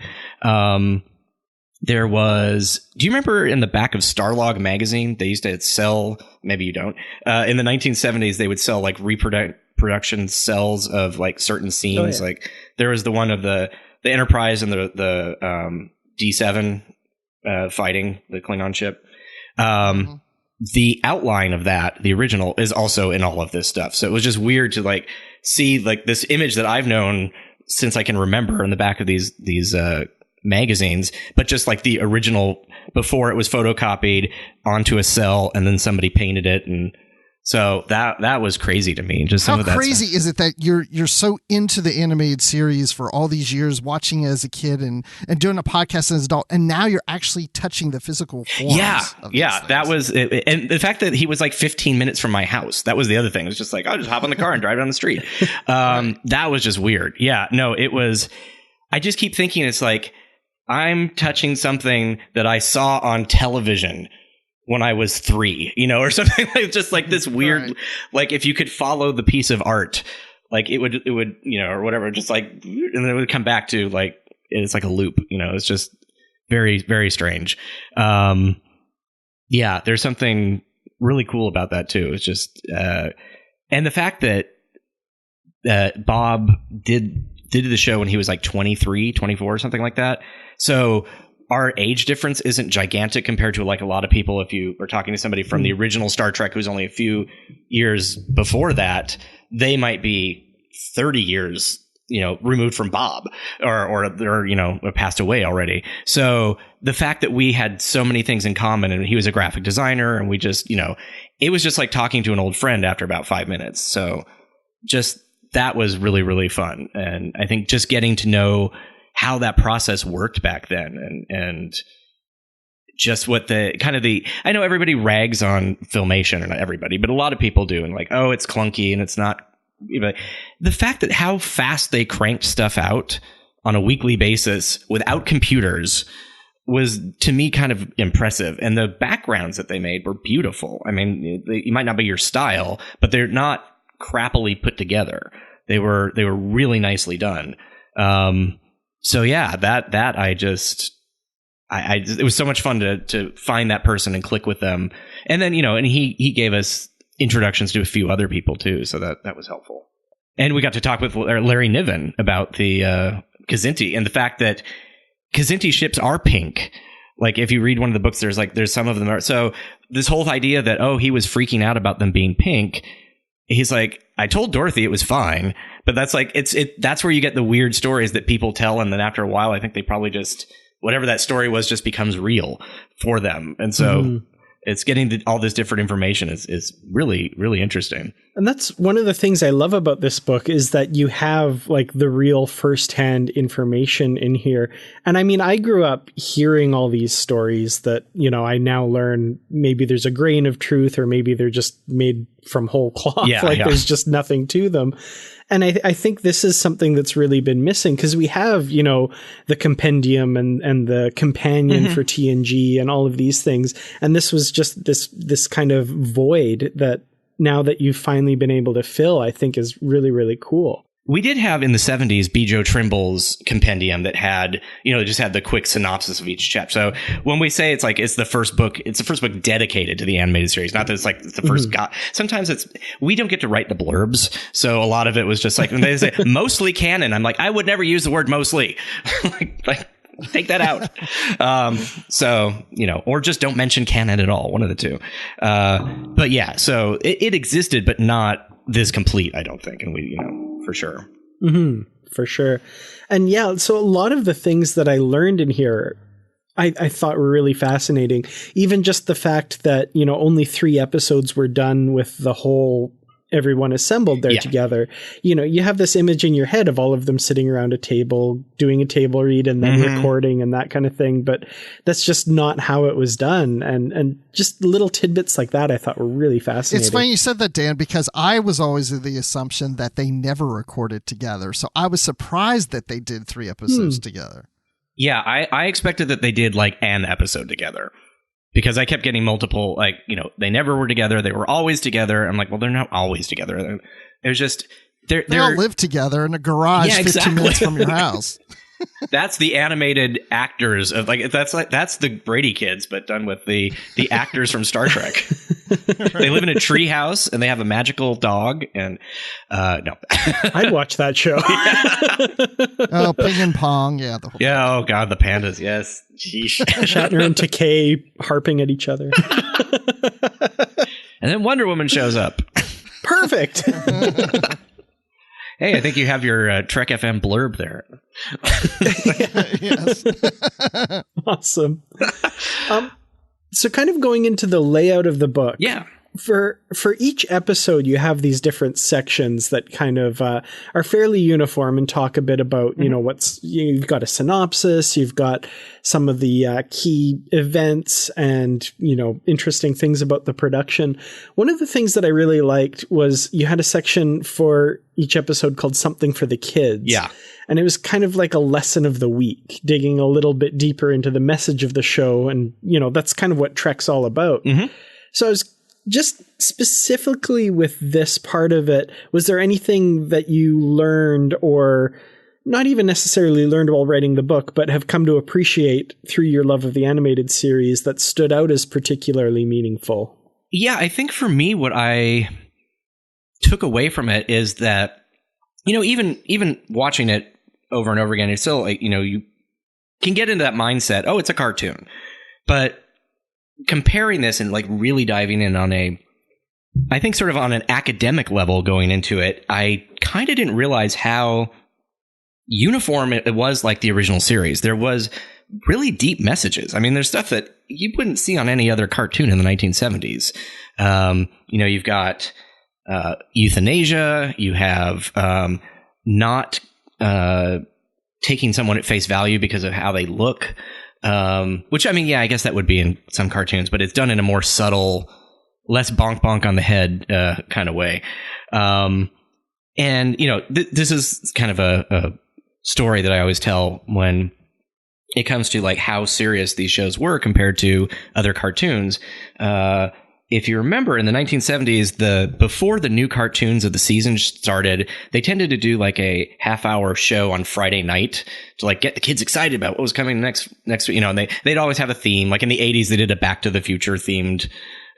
There was, do you remember in the back of Starlog magazine, they used to sell, maybe you don't, in the 1970s, they would sell like production cells of like certain scenes. Oh, yeah. Like there was the one of the Enterprise and the D7 fighting the Klingon ship. The outline of that, the original, is also in all of this stuff. So it was just weird to like see like this image that I've known since I can remember in the back of these magazines, but just like the original before it was photocopied onto a cell and then somebody painted it. And So that was crazy to me. Just some How of that crazy stuff. is it that you're so into the animated series for all these years, watching it as a kid and doing a podcast as an adult, and now you're actually touching the physical forms? That was it. And the fact that he was like 15 minutes from my house, that was the other thing. It was just like, I'll just hop in the car and drive down the street. That was just weird. Yeah, no, it was. I just keep thinking it's like I'm touching something that I saw on television when I was 3, or something like just like this weird, right. Like if you could follow the piece of art, like it would, or whatever, just like, and then it would come back to like, it's like a loop, it's just very, very strange. Yeah, there's something really cool about that too. It's just, and the fact that, Bob did the show when he was like 23, 24, something like that. So our age difference isn't gigantic compared to like a lot of people. If you are talking to somebody from the original Star Trek who's only a few years before that, they might be 30 years, removed from Bob or passed away already. So the fact that we had so many things in common, and he was a graphic designer, and we just, it was just like talking to an old friend after about 5 minutes. So just that was really, really fun. And I think just getting to know how that process worked back then, and just what I know everybody rags on Filmation, or not everybody, but a lot of people do, and like, oh, it's clunky and it's not. But the fact that how fast they cranked stuff out on a weekly basis without computers was, to me, kind of impressive. And the backgrounds that they made were beautiful. I mean, it might not be your style, but they're not crappily put together. They were really nicely done. So yeah, that it was so much fun to find that person and click with them. And then, and he gave us introductions to a few other people too. So that was helpful. And we got to talk with Larry Niven about the Kzinti, and the fact that Kzinti ships are pink. Like if you read one of the books, there's some of them are. So this whole idea that, he was freaking out about them being pink. He's like, I told Dorothy it was fine, but that's like, that's where you get the weird stories that people tell. And then after a while, I think they probably just, whatever that story was, just becomes real for them. And so it's getting all this different information is really, really interesting. And that's one of the things I love about this book, is that you have like the real firsthand information in here. And I mean, I grew up hearing all these stories that, I now learn maybe there's a grain of truth, or maybe they're just made from whole cloth. There's just nothing to them. And I think this is something that's really been missing, because we have, the compendium and the companion for TNG and all of these things. And this was just this kind of void that now that you've finally been able to fill, I think is really, really cool. We did have in the 70s B. Joe Trimble's compendium that had, just had the quick synopsis of each chapter. So when we say it's the first book dedicated to the animated series, not that it's like the first sometimes we don't get to write the blurbs. So a lot of it was just like, when they say mostly canon, I'm like, I would never use the word mostly. like take that out. So, or just don't mention canon at all. One of the two. But yeah, so it existed, but not this complete, I don't think. And we, for sure. For sure. And yeah, so a lot of the things that I learned in here, I thought were really fascinating. Even just the fact that, only 3 episodes were done with the whole everyone assembled there together. You have this image in your head of all of them sitting around a table, doing a table read and then recording and that kind of thing. But that's just not how it was done. And just little tidbits like that I thought were really fascinating. It's funny you said that, Dan, because I was always of the assumption that they never recorded together. So I was surprised that they did 3 episodes together. Yeah, I expected that they did like an episode together. Because I kept getting multiple, they never were together. They were always together. I'm like, well, they're not always together. It was just, they all live together in a garage 15 minutes from your house. That's the animated actors of that's the Brady Kids, but done with the actors from Star Trek. They live in a tree house and they have a magical dog. And no, I'd watch that show. Oh, Ping and Pong, yeah. Oh God, the pandas, yes. Shatner and Takei harping at each other, and then Wonder Woman shows up. Perfect. Hey, I think you have your Trek FM blurb there. Yes. Awesome. So kind of going into the layout of the book. Yeah. For each episode, you have these different sections that kind of are fairly uniform and talk a bit about, you know, you've got a synopsis, you've got some of the key events and, you know, interesting things about the production. One of the things that I really liked was you had a section for each episode called Something for the Kids. Yeah. And it was kind of like a lesson of the week, digging a little bit deeper into the message of the show. And, you know, that's kind of what Trek's all about. Mm-hmm. So I was just specifically with this part of it, was there anything that you learned, or not even necessarily learned while writing the book, but have come to appreciate through your love of the animated series that stood out as particularly meaningful? Yeah, I think for me, what I took away from it is that, you know, even watching it over and over again, it's still like, you know, you can get into that mindset, oh, it's a cartoon. But comparing this and like really diving in on I think sort of on an academic level going into it, I kind of didn't realize how uniform it was like the original series. There was really deep messages. I mean, there's stuff that you wouldn't see on any other cartoon in the 1970s. You know, you've got euthanasia, you have not taking someone at face value because of how they look. Which, I mean, yeah, I guess that would be in some cartoons, but it's done in a more subtle, less bonk on the head kind of way. And, you know, this is kind of a story that I always tell when it comes to like how serious these shows were compared to other cartoons. If you remember, in the 1970s, before the new cartoons of the season started, they tended to do like a half-hour show on Friday night to like get the kids excited about what was coming next. You know, and they'd always have a theme. Like in the 80s, they did a Back to the Future themed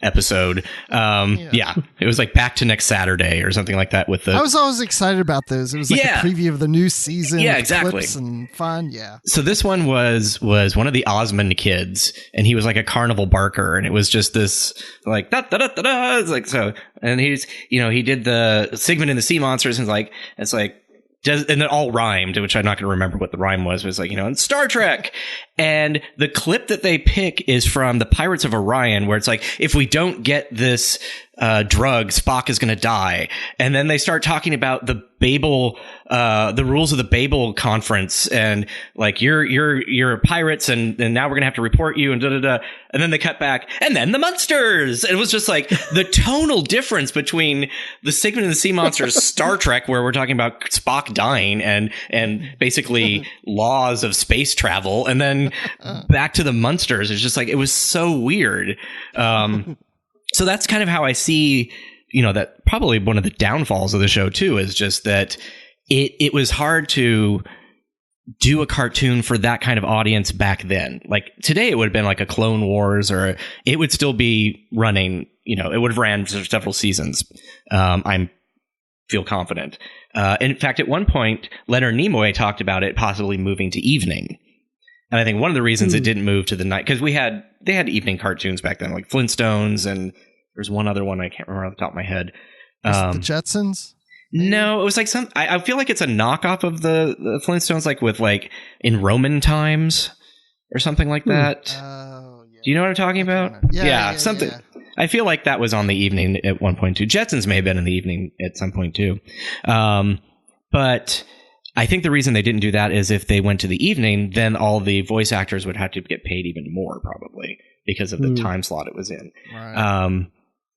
episode. Yeah, it was like Back to Next Saturday or something like that. I was always excited about those. It was like a preview of the new season. Yeah, exactly. Clips and fun. Yeah. So this one was one of the Osmond kids, and he was like a carnival barker, and it was just this like da da da da da. It's like so, and he's, you know, he did the Sigmund and the Sea Monsters, and it's like. And it all rhymed, which I'm not going to remember what the rhyme was. It was like, you know, in Star Trek. And the clip that they pick is from the Pirates of Orion, where it's like, if we don't get this drug, Spock is going to die. And then they start talking about the Babel, the rules of the Babel conference, and like you're pirates, and now we're going to have to report you, and da da da. And then they cut back, and then the Munsters. It was just like the tonal difference between the Sigmund and the Sea Monsters Star Trek, where we're talking about Spock dying and basically laws of space travel, and then back to the Munsters. It's just like, it was so weird. So that's kind of how I see, you know, that probably one of the downfalls of the show too, is just that it was hard to do a cartoon for that kind of audience back then. Like today it would have been like a Clone Wars, or it would still be running, you know, it would have ran for several seasons. I feel confident. In fact, at one point, Leonard Nimoy talked about it possibly moving to evening. And I think one of the reasons it didn't move to the night, because they had evening cartoons back then, like Flintstones, and there's one other one I can't remember off the top of my head. The Jetsons? No, it was like I feel like it's a knockoff of the Flintstones, like with like in Roman times or something like that. Oh, yeah. Do you know what I'm talking about? Yeah, something. Yeah. I feel like that was on the evening at one point too. Jetsons may have been in the evening at some point too. But I think the reason they didn't do that is if they went to the evening, then all the voice actors would have to get paid even more, probably, because of the time slot it was in. Right.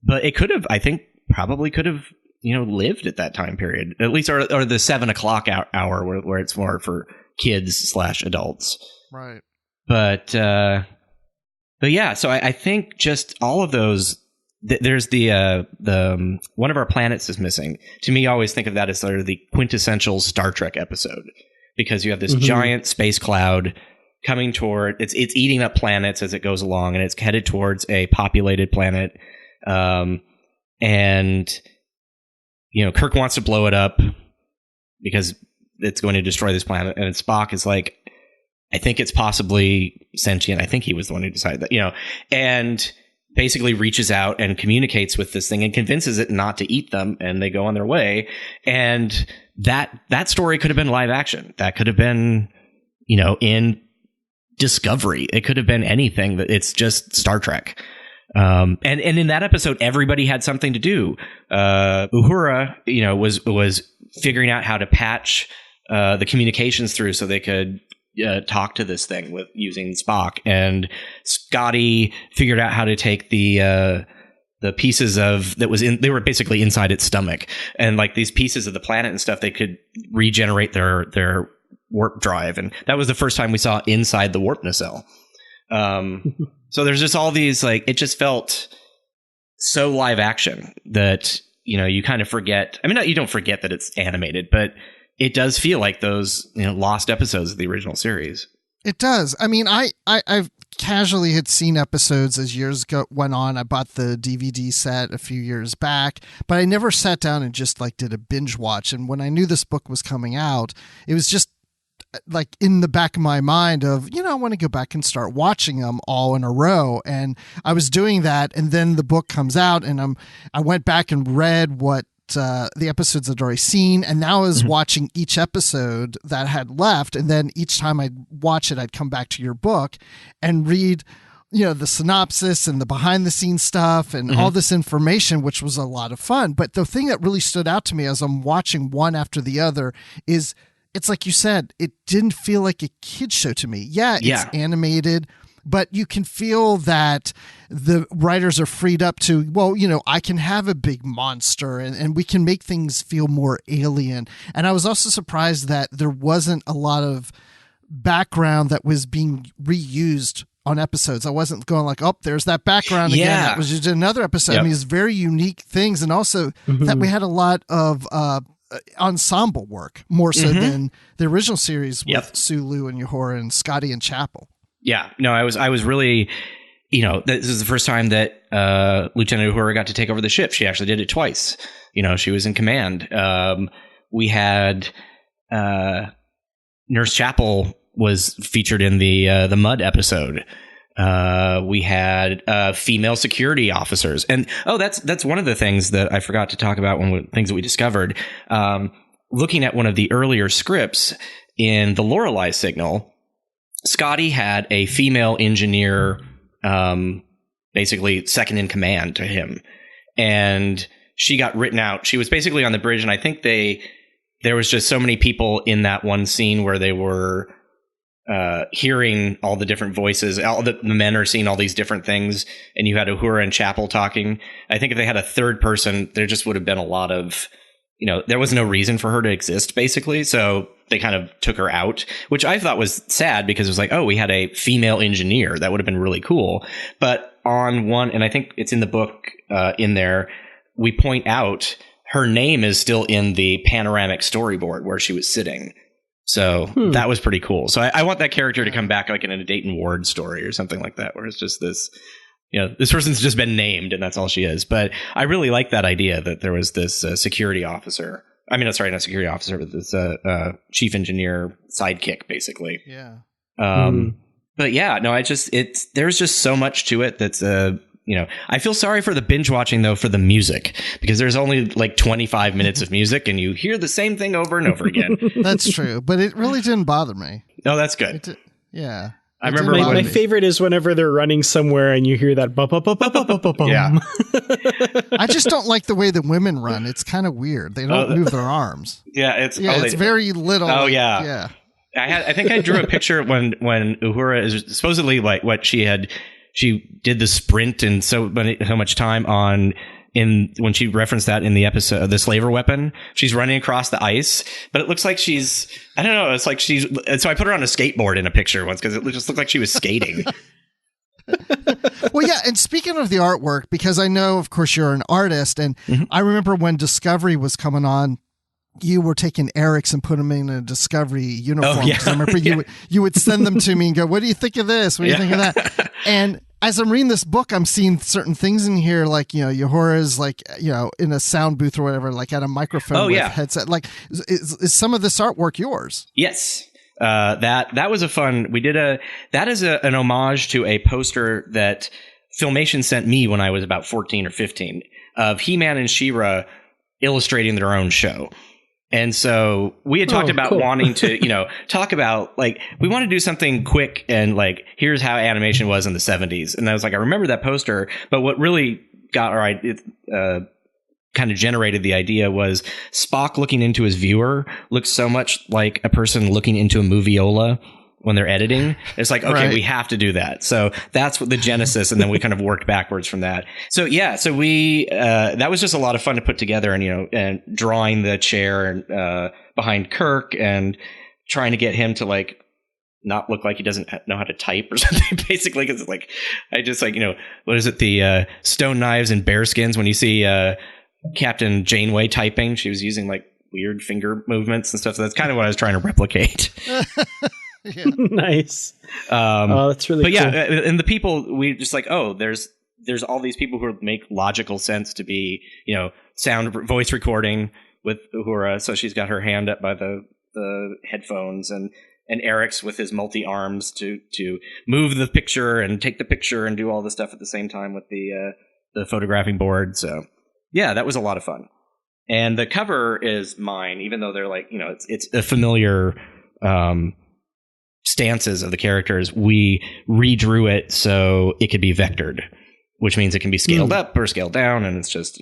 But it could have, I think, probably could have, you know, lived at that time period, at least, or the 7 o'clock hour where it's more for kids / adults. Right. But yeah, so I think just all of those. There's the One of Our Planets is Missing. To me, I always think of that as sort of the quintessential Star Trek episode, because you have this giant space cloud coming toward it's eating up planets as it goes along, and it's headed towards a populated planet. And you know, Kirk wants to blow it up because it's going to destroy this planet, and Spock is like, I think it's possibly sentient. I think he was the one who decided that, you know, and basically reaches out and communicates with this thing and convinces it not to eat them, and they go on their way. And that story could have been live action. That could have been, you know, in Discovery. It could have been anything. That it's just Star Trek. And in that episode, everybody had something to do. Uhura, was figuring out how to patch the communications through so they could talk to this thing with using Spock, and Scotty figured out how to take the pieces they were basically inside its stomach, and like these pieces of the planet and stuff, they could regenerate their warp drive, and that was the first time we saw inside the warp nacelle. So there's just all these, like, it just felt so live action that, you kind of forget. I mean, you don't forget that it's animated, but it does feel like those, lost episodes of the original series. It does. I mean, I've casually had seen episodes as years went on. I bought the DVD set a few years back, but I never sat down and just like did a binge watch. And when I knew this book was coming out, it was just like in the back of my mind of, I want to go back and start watching them all in a row. And I was doing that. And then the book comes out, and I went back and read what the episodes I'd already seen, and now I was watching each episode that had left, and then each time I'd watch it, I'd come back to your book and read the synopsis and the behind the scenes stuff and all this information, which was a lot of fun. But the thing that really stood out to me as I'm watching one after the other is, it's like you said, it didn't feel like a kid show to me. It's animated, but you can feel that the writers are freed up to, I can have a big monster and we can make things feel more alien. And I was also surprised that there wasn't a lot of background that was being reused on episodes. I wasn't going like, there's that background again. That was just another episode. Yep. I mean, it's very unique things. And also that we had a lot of ensemble work, more so than the original series with Sulu and Uhura and Scotty and Chapel. Yeah, no, I was really, this is the first time that Lieutenant Uhura got to take over the ship. She actually did it twice. She was in command. We had Nurse Chapel was featured in the Mud episode. We had female security officers, and that's one of the things that I forgot to talk about things that we discovered. Looking at one of the earlier scripts in the Lorelei Signal, Scotty had a female engineer, basically second in command to him, and she got written out. She was basically on the bridge, and I think there was just so many people in that one scene where they were hearing all the different voices. All the men are seeing all these different things, and you had Uhura and Chapel talking. I think if they had a third person, there just would have been a lot of, there was no reason for her to exist, basically. So they kind of took her out, which I thought was sad, because it was like, we had a female engineer. That would have been really cool. But on one, and I think it's in the book in there, we point out her name is still in the panoramic storyboard where she was sitting. So that was pretty cool. So I want that character to come back like in a Dayton Ward story or something like that, where it's just this, this person's just been named and that's all she is. But I really like that idea that there was this security officer. I mean, sorry, not security officer, but this chief engineer sidekick, basically. Yeah. But yeah, no, there's just so much to it that's I feel sorry for the binge watching, though, for the music, because there's only like 25 minutes of music and you hear the same thing over and over again. That's true, but it really didn't bother me. No, that's good. Yeah. I remember my favorite is whenever they're running somewhere and you hear that bum, bum, bum, bum, bum, bum, bum. Yeah. I just don't like the way the women run. It's kind of weird. They don't move their arms. Yeah, it's very little. Oh, yeah. I think I drew a picture when Uhura is supposedly like what she did the sprint and so much time when she referenced that in the episode, the slaver weapon, she's running across the ice, but it looks like she's, I don't know. It's like so I put her on a skateboard in a picture once, because it just looked like she was skating. Well, yeah. And speaking of the artwork, because I know, of course, you're an artist, and I remember when Discovery was coming on, you were taking Eric's and put them in a Discovery uniform. I remember you would send them to me and go, "What do you think of this? What do you think of that?" And as I'm reading this book, I'm seeing certain things in here, like, Uhura's like, in a sound booth or whatever, like at a microphone with headset. Like, is some of this artwork yours? Yes. That was a fun, that is an homage to a poster that Filmation sent me when I was about 14 or 15 of He-Man and She-Ra illustrating their own show. And so we had talked about wanting to, talk about like, we want to do something quick and like, here's how animation was in the 70s. And I was like, I remember that poster, but what really got kind of generated the idea was Spock looking into his viewer looks so much like a person looking into a moviola when they're editing. It's like, okay, we have to do that. So that's what the genesis. And then we kind of worked backwards from that. So yeah, so we, that was just a lot of fun to put together and, and drawing the chair behind Kirk and trying to get him to like, not look like he doesn't know how to type or something, basically. Cause it's like, I just like, what is it? The, stone knives and bearskins when you see, Captain Janeway typing, she was using like weird finger movements and stuff. So that's kind of what I was trying to replicate. Nice. That's really cool. Yeah, and the people, we just like, there's all these people who make logical sense to be, sound voice recording with Uhura. So she's got her hand up by the headphones and Eric's with his multi arms to move the picture and take the picture and do all the stuff at the same time with the photographing board. So yeah, that was a lot of fun. And the cover is mine, even though they're like, it's a familiar stances of the characters. We redrew it so it could be vectored, which means it can be scaled up or scaled down. And it's just,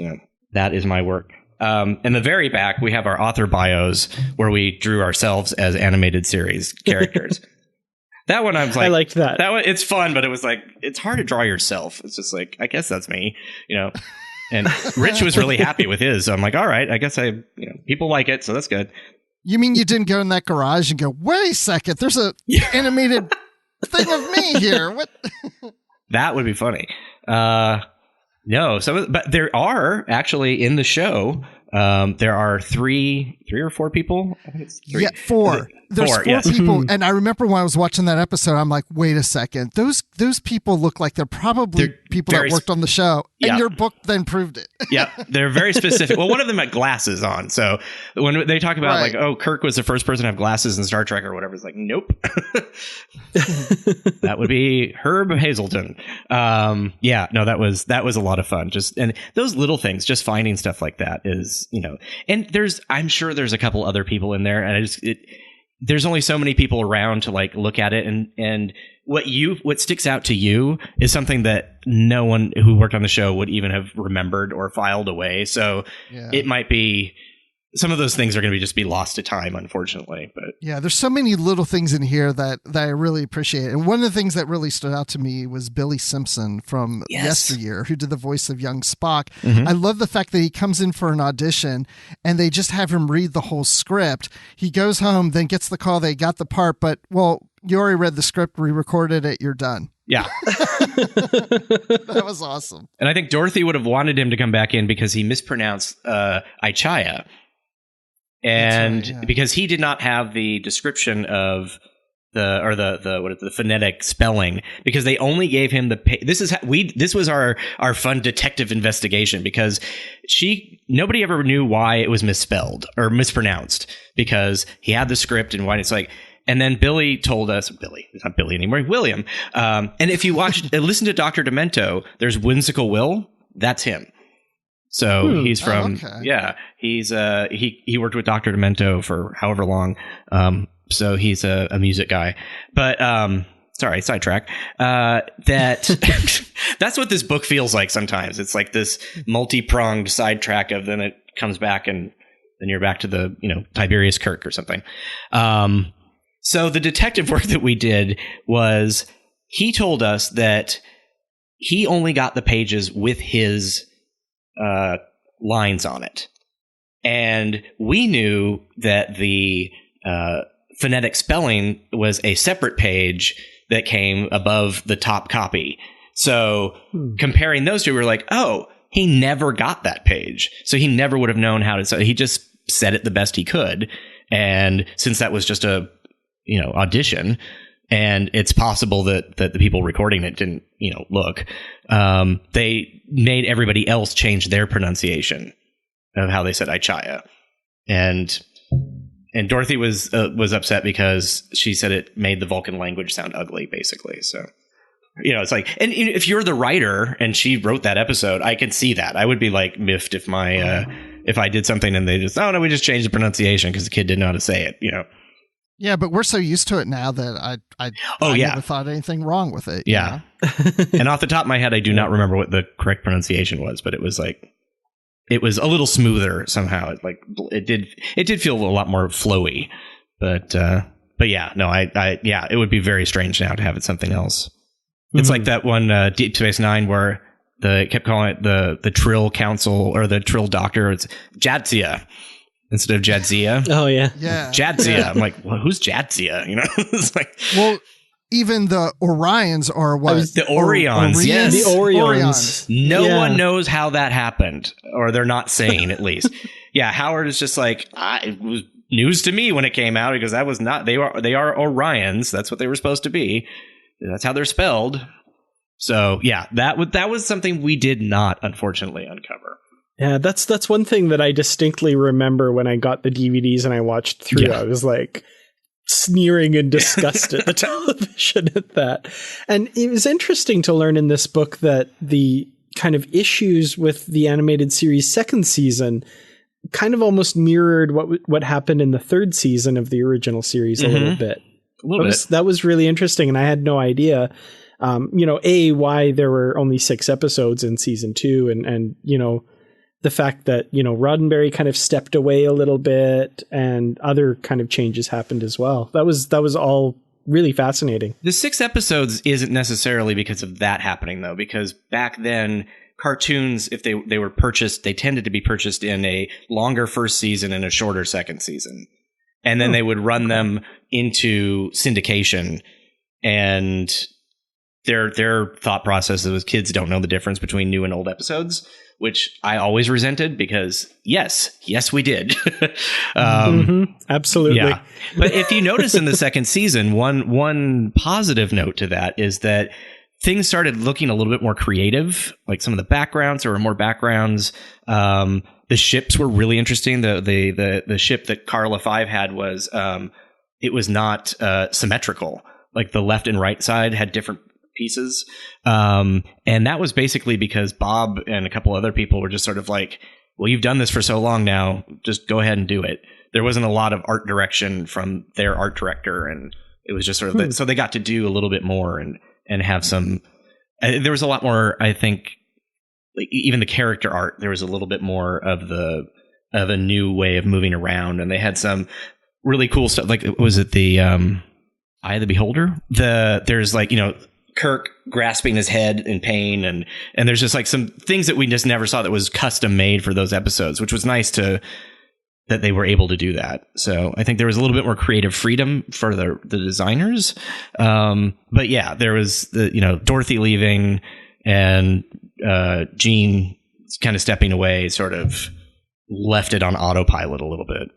that is my work. In the very back, we have our author bios where we drew ourselves as animated series characters. That one, I was like, I liked that. That one, it's fun, but it was like, it's hard to draw yourself. It's just like, I guess that's me, And Rich was really happy with his. So I'm like, all right, I guess people like it, so that's good. You mean you didn't go in that garage and go, wait a second, there's a animated thing of me here. What? That would be funny. No, but there are actually in the show. There are three or four people. I think it's three. Yeah, four. There's four people, and I remember when I was watching that episode, I'm like, wait a second, those people look like they're probably people that worked on the show, and your book then proved it. Yeah, they're very specific. Well, one of them had glasses on, so when they talk about like, Kirk was the first person to have glasses in Star Trek or whatever, it's like, nope. That would be Herb Hazelton. That was a lot of fun. And those little things, just finding stuff like that is, and I'm sure there's a couple other people in there, and there's only so many people around to like look at it, and what sticks out to you is something that no one who worked on the show would even have remembered or filed away. So it might be, some of those things are going to just be lost to time, unfortunately. But yeah, there's so many little things in here that I really appreciate. And one of the things that really stood out to me was Billy Simpson from Yesteryear, who did the voice of young Spock. Mm-hmm. I love the fact that he comes in for an audition and they just have him read the whole script. He goes home, then gets the call, they got the part, but you already read the script, re-recorded it, you're done. Yeah. That was awesome. And I think Dorothy would have wanted him to come back in because he mispronounced Ichaya. And because he did not have the description of the phonetic spelling, because they only gave him this was our fun detective investigation, because nobody ever knew why it was misspelled or mispronounced, because he had the script and why it's like. And then Billy told us, it's not Billy anymore, William. And if you listen to Dr. Demento, there's Whimsical Will. That's him. So he's from, he's, he worked with Dr. Demento for however long. So he's a music guy, but, sorry, sidetrack. That's what this book feels like sometimes. It's like this multi-pronged sidetrack of then it comes back and then you're back to the, Tiberius Kirk or something. So the detective work that we did was, he told us that he only got the pages with his lines on it, and we knew that the phonetic spelling was a separate page that came above the top copy. So comparing those two, we were like, he never got that page, so he never would have known how to. So he just said it the best he could, and since that was just a audition, and it's possible that the people recording it didn't, look, they made everybody else change their pronunciation of how they said Ichaya. And Dorothy was upset because she said it made the Vulcan language sound ugly, basically. So, it's like, and if you're the writer and she wrote that episode, I can see that. I would be like miffed if my if I did something and they just, oh no, we just changed the pronunciation because the kid didn't know how to say it, Yeah, but we're so used to it now that I never thought anything wrong with it. Yeah. And off the top of my head, I do not remember what the correct pronunciation was, but it was it was a little smoother somehow. It did feel a lot more flowy, but yeah, no, it would be very strange now to have it something else. It's like that one Deep Space Nine where they kept calling it the Trill Council or the Trill Doctor. It's Jadzia instead of Jadzia. Oh yeah, Jadzia. I'm like, well, who's Jadzia? It's like, well, even the Orions are what? The Orions, yes, the Orions. No one knows how that happened, or they're not saying at least. Yeah, Howard is just like, it was news to me when it came out because that was not. They are Orions. That's what they were supposed to be. That's how they're spelled. So yeah, that was something we did not, unfortunately, uncover. Yeah, that's one thing that I distinctly remember when I got the DVDs and I watched through. I was like sneering in disgust at the television at that. And it was interesting to learn in this book that the kind of issues with the animated series second season kind of almost mirrored what happened in the third season of the original series a little bit. That was really interesting, and I had no idea, why there were only 6 episodes in season 2, and the fact that, Roddenberry kind of stepped away a little bit, and other kind of changes happened as well. That was all really fascinating. The 6 episodes isn't necessarily because of that happening, though, because back then, cartoons, if they were purchased, they tended to be purchased in a longer first season and a shorter second season. And then they would run them into syndication, and their thought process was kids don't know the difference between new and old episodes, which I always resented because yes, we did. Absolutely. Yeah. But if you notice in the second season, one positive note to that is that things started looking a little bit more creative. Like some of the backgrounds, there were more backgrounds. The ships were really interesting. The ship that Carla 5 had was it was not symmetrical. Like the left and right side had different pieces, and that was basically because Bob and a couple other people were just sort of like, well, you've done this for so long now, just go ahead and do it. There wasn't a lot of art direction from their art director, and it was just sort of so they got to do a little bit more and have some. There was a lot more, I think. Like even the character art, there was a little bit more of a new way of moving around, and they had some really cool stuff. Like, was it the Eye of the Beholder? There's like, Kirk grasping his head in pain, and there's just like some things that we just never saw that was custom made for those episodes, which was nice that they were able to do that. So I think there was a little bit more creative freedom for the designers. But yeah, there was Dorothy leaving and Gene kind of stepping away, sort of left it on autopilot a little bit.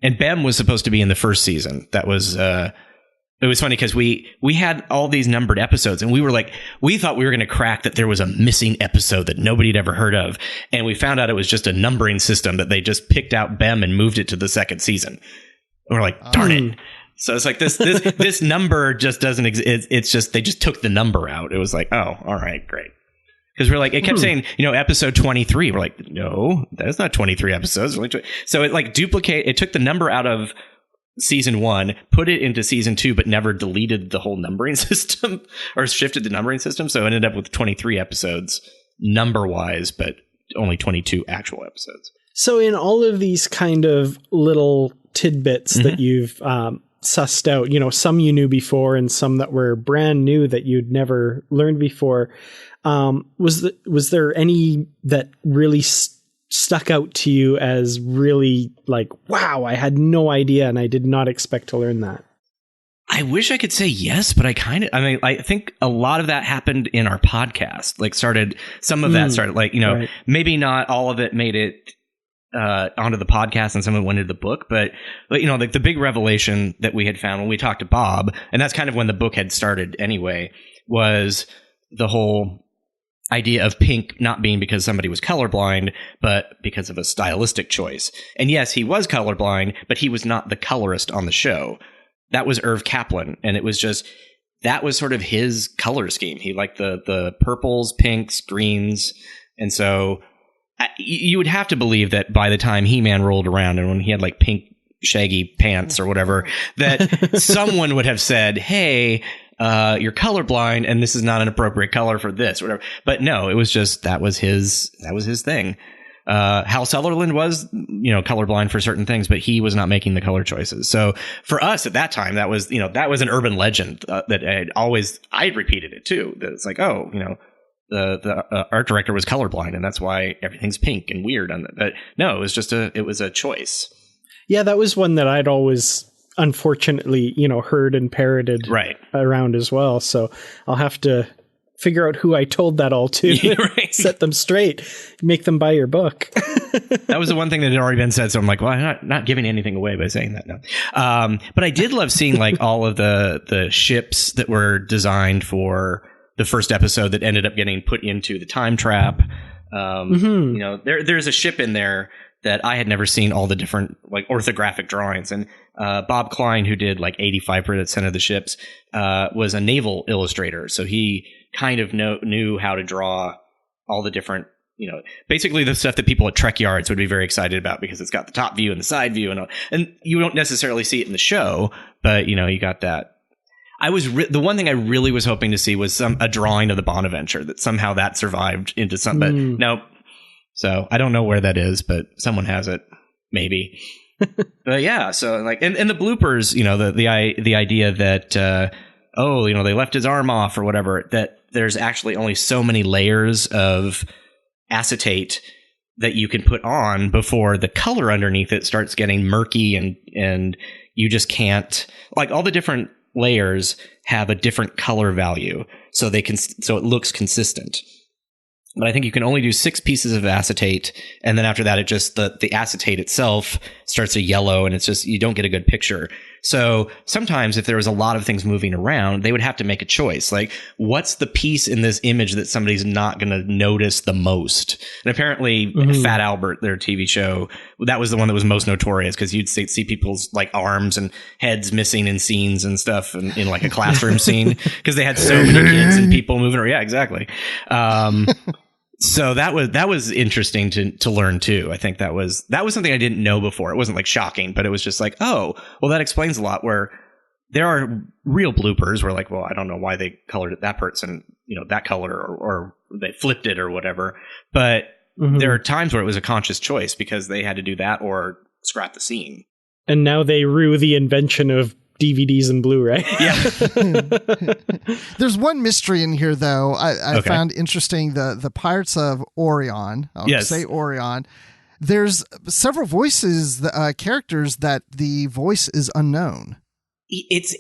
And Bem was supposed to be in the first season. That was it was funny because we had all these numbered episodes, and we thought we were going to crack that there was a missing episode that nobody had ever heard of, and we found out it was just a numbering system that they just picked out Bem and moved it to the second season. And we're like, darn it. So it's like this number just doesn't exist. It's just they just took the number out. It was like, oh, all right, great. Because we're like, it kept saying, episode 23. We're like, no, that's not 23 episodes. So it it took the number out of season 1, put it into season 2, but never deleted the whole numbering system or shifted the numbering system. So it ended up with 23 episodes number wise, but only 22 actual episodes. So in all of these kind of little tidbits that you've sussed out, some you knew before and some that were brand new that you'd never learned before. Was there any that really stuck out to you as really like, wow, I had no idea and I did not expect to learn that? I wish I could say yes, but I think a lot of that happened in our podcast. Some of that started right. Maybe not all of it made it onto the podcast and some of it went into the book, but the big revelation that we had found when we talked to Bob, and that's kind of when the book had started anyway, was the whole idea of pink not being because somebody was colorblind, but because of a stylistic choice. And yes, he was colorblind, but he was not the colorist on the show. That was Irv Kaplan, and it was just that was sort of his color scheme. He liked the purples, pinks, greens, and so you would have to believe that by the time He-Man rolled around and when he had like pink shaggy pants or whatever, that someone would have said, hey, you're colorblind and this is not an appropriate color for this, whatever. But no, it was just, that was his thing. Hal Sutherland was, colorblind for certain things, but he was not making the color choices. So for us at that time, that was an urban legend that I repeated it too. That it's like, the art director was colorblind and that's why everything's pink and weird. But no, it was a choice. Yeah, that was one that I'd always unfortunately, heard and parroted around as well. So I'll have to figure out who I told that all to, set them straight, make them buy your book. That was the one thing that had already been said. So I'm like, well, I'm not giving anything away by saying that now. But I did love seeing like all of the ships that were designed for the first episode that ended up getting put into the time trap. There's a ship in there that I had never seen all the different like orthographic drawings. And Bob Klein, who did like 85% of the ships, was a naval illustrator. So he kind of knew how to draw all the different, basically the stuff that people at Trek Yards would be very excited about because it's got the top view and the side view and you don't necessarily see it in the show, but you got that. The one thing I really was hoping to see was a drawing of the Bonaventure, that somehow that survived into something. But no. So I don't know where that is, but someone has it, maybe. But yeah, so like, and the bloopers, the idea that, they left his arm off or whatever, that there's actually only so many layers of acetate that you can put on before the color underneath it starts getting murky and you just can't, like, all the different layers have a different color value so it looks consistent. But I think you can only do 6 pieces of acetate, and then after that, it just the acetate itself starts to yellow, and it's just you don't get a good picture. So sometimes, if there was a lot of things moving around, they would have to make a choice. Like, what's the piece in this image that somebody's not going to notice the most? And apparently, Fat Albert, their TV show, that was the one that was most notorious because you'd see people's like arms and heads missing in scenes and stuff in like a classroom scene because they had so many kids and people moving around. Yeah, exactly. So that was interesting to learn too. I think that was something I didn't know before. It wasn't like shocking, but it was just like, oh, well, that explains a lot. Where there are real bloopers where like, well, I don't know why they colored it that person, that color or they flipped it or whatever. But there are times where it was a conscious choice because they had to do that or scrap the scene. And now they rue the invention of DVDs and Blu-ray. Yeah. There's one mystery in here, though. I found interesting the Pirates of Orion. I'll say Orion. There's several voices, characters that the voice is unknown. It's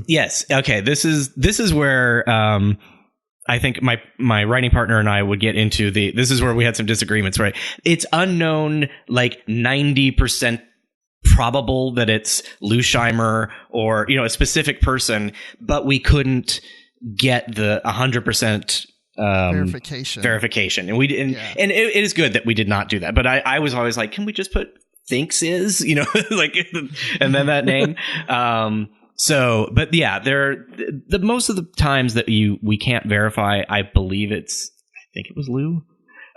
yes. Okay. This is where I think my writing partner and I would get into this is where we had some disagreements, right? It's unknown, like 90% probable that it's Lou Scheimer or a specific person, but we couldn't get the 100% verification, and we didn't. Yeah. And it is good that we did not do that. But I was always like, can we just put thinks is like, and then that name. So, but yeah, the most of the times that we can't verify, I believe I think it was Lou.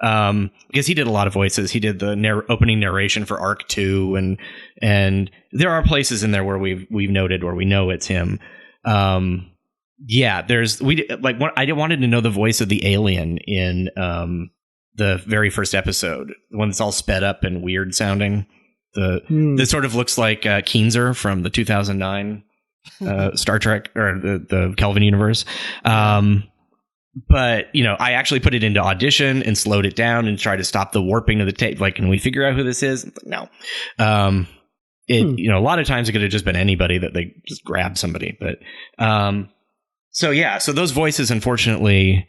Because he did a lot of voices. He did the opening narration for Arc 2, and there are places in there where we've noted where we know it's him. Yeah, I wanted to know the voice of the alien in the very first episode, the one that's all sped up and weird sounding. That sort of looks like Keenzer from the 2009 Star Trek or the Kelvin universe. But, I actually put it into Audition and slowed it down and tried to stop the warping of the tape. Like, can we figure out who this is? No. A lot of times it could have just been anybody that they just grabbed somebody. But so those voices, unfortunately,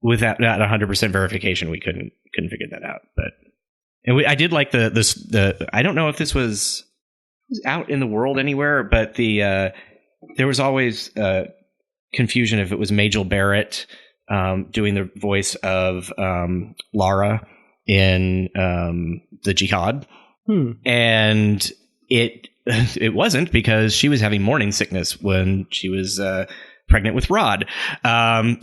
with that 100% verification, we couldn't figure that out. But I did like the I don't know if this was out in the world anywhere, but there was always confusion if it was Majel Barrett doing the voice of Lara in the Jihad, and it wasn't because she was having morning sickness when she was pregnant with Rod.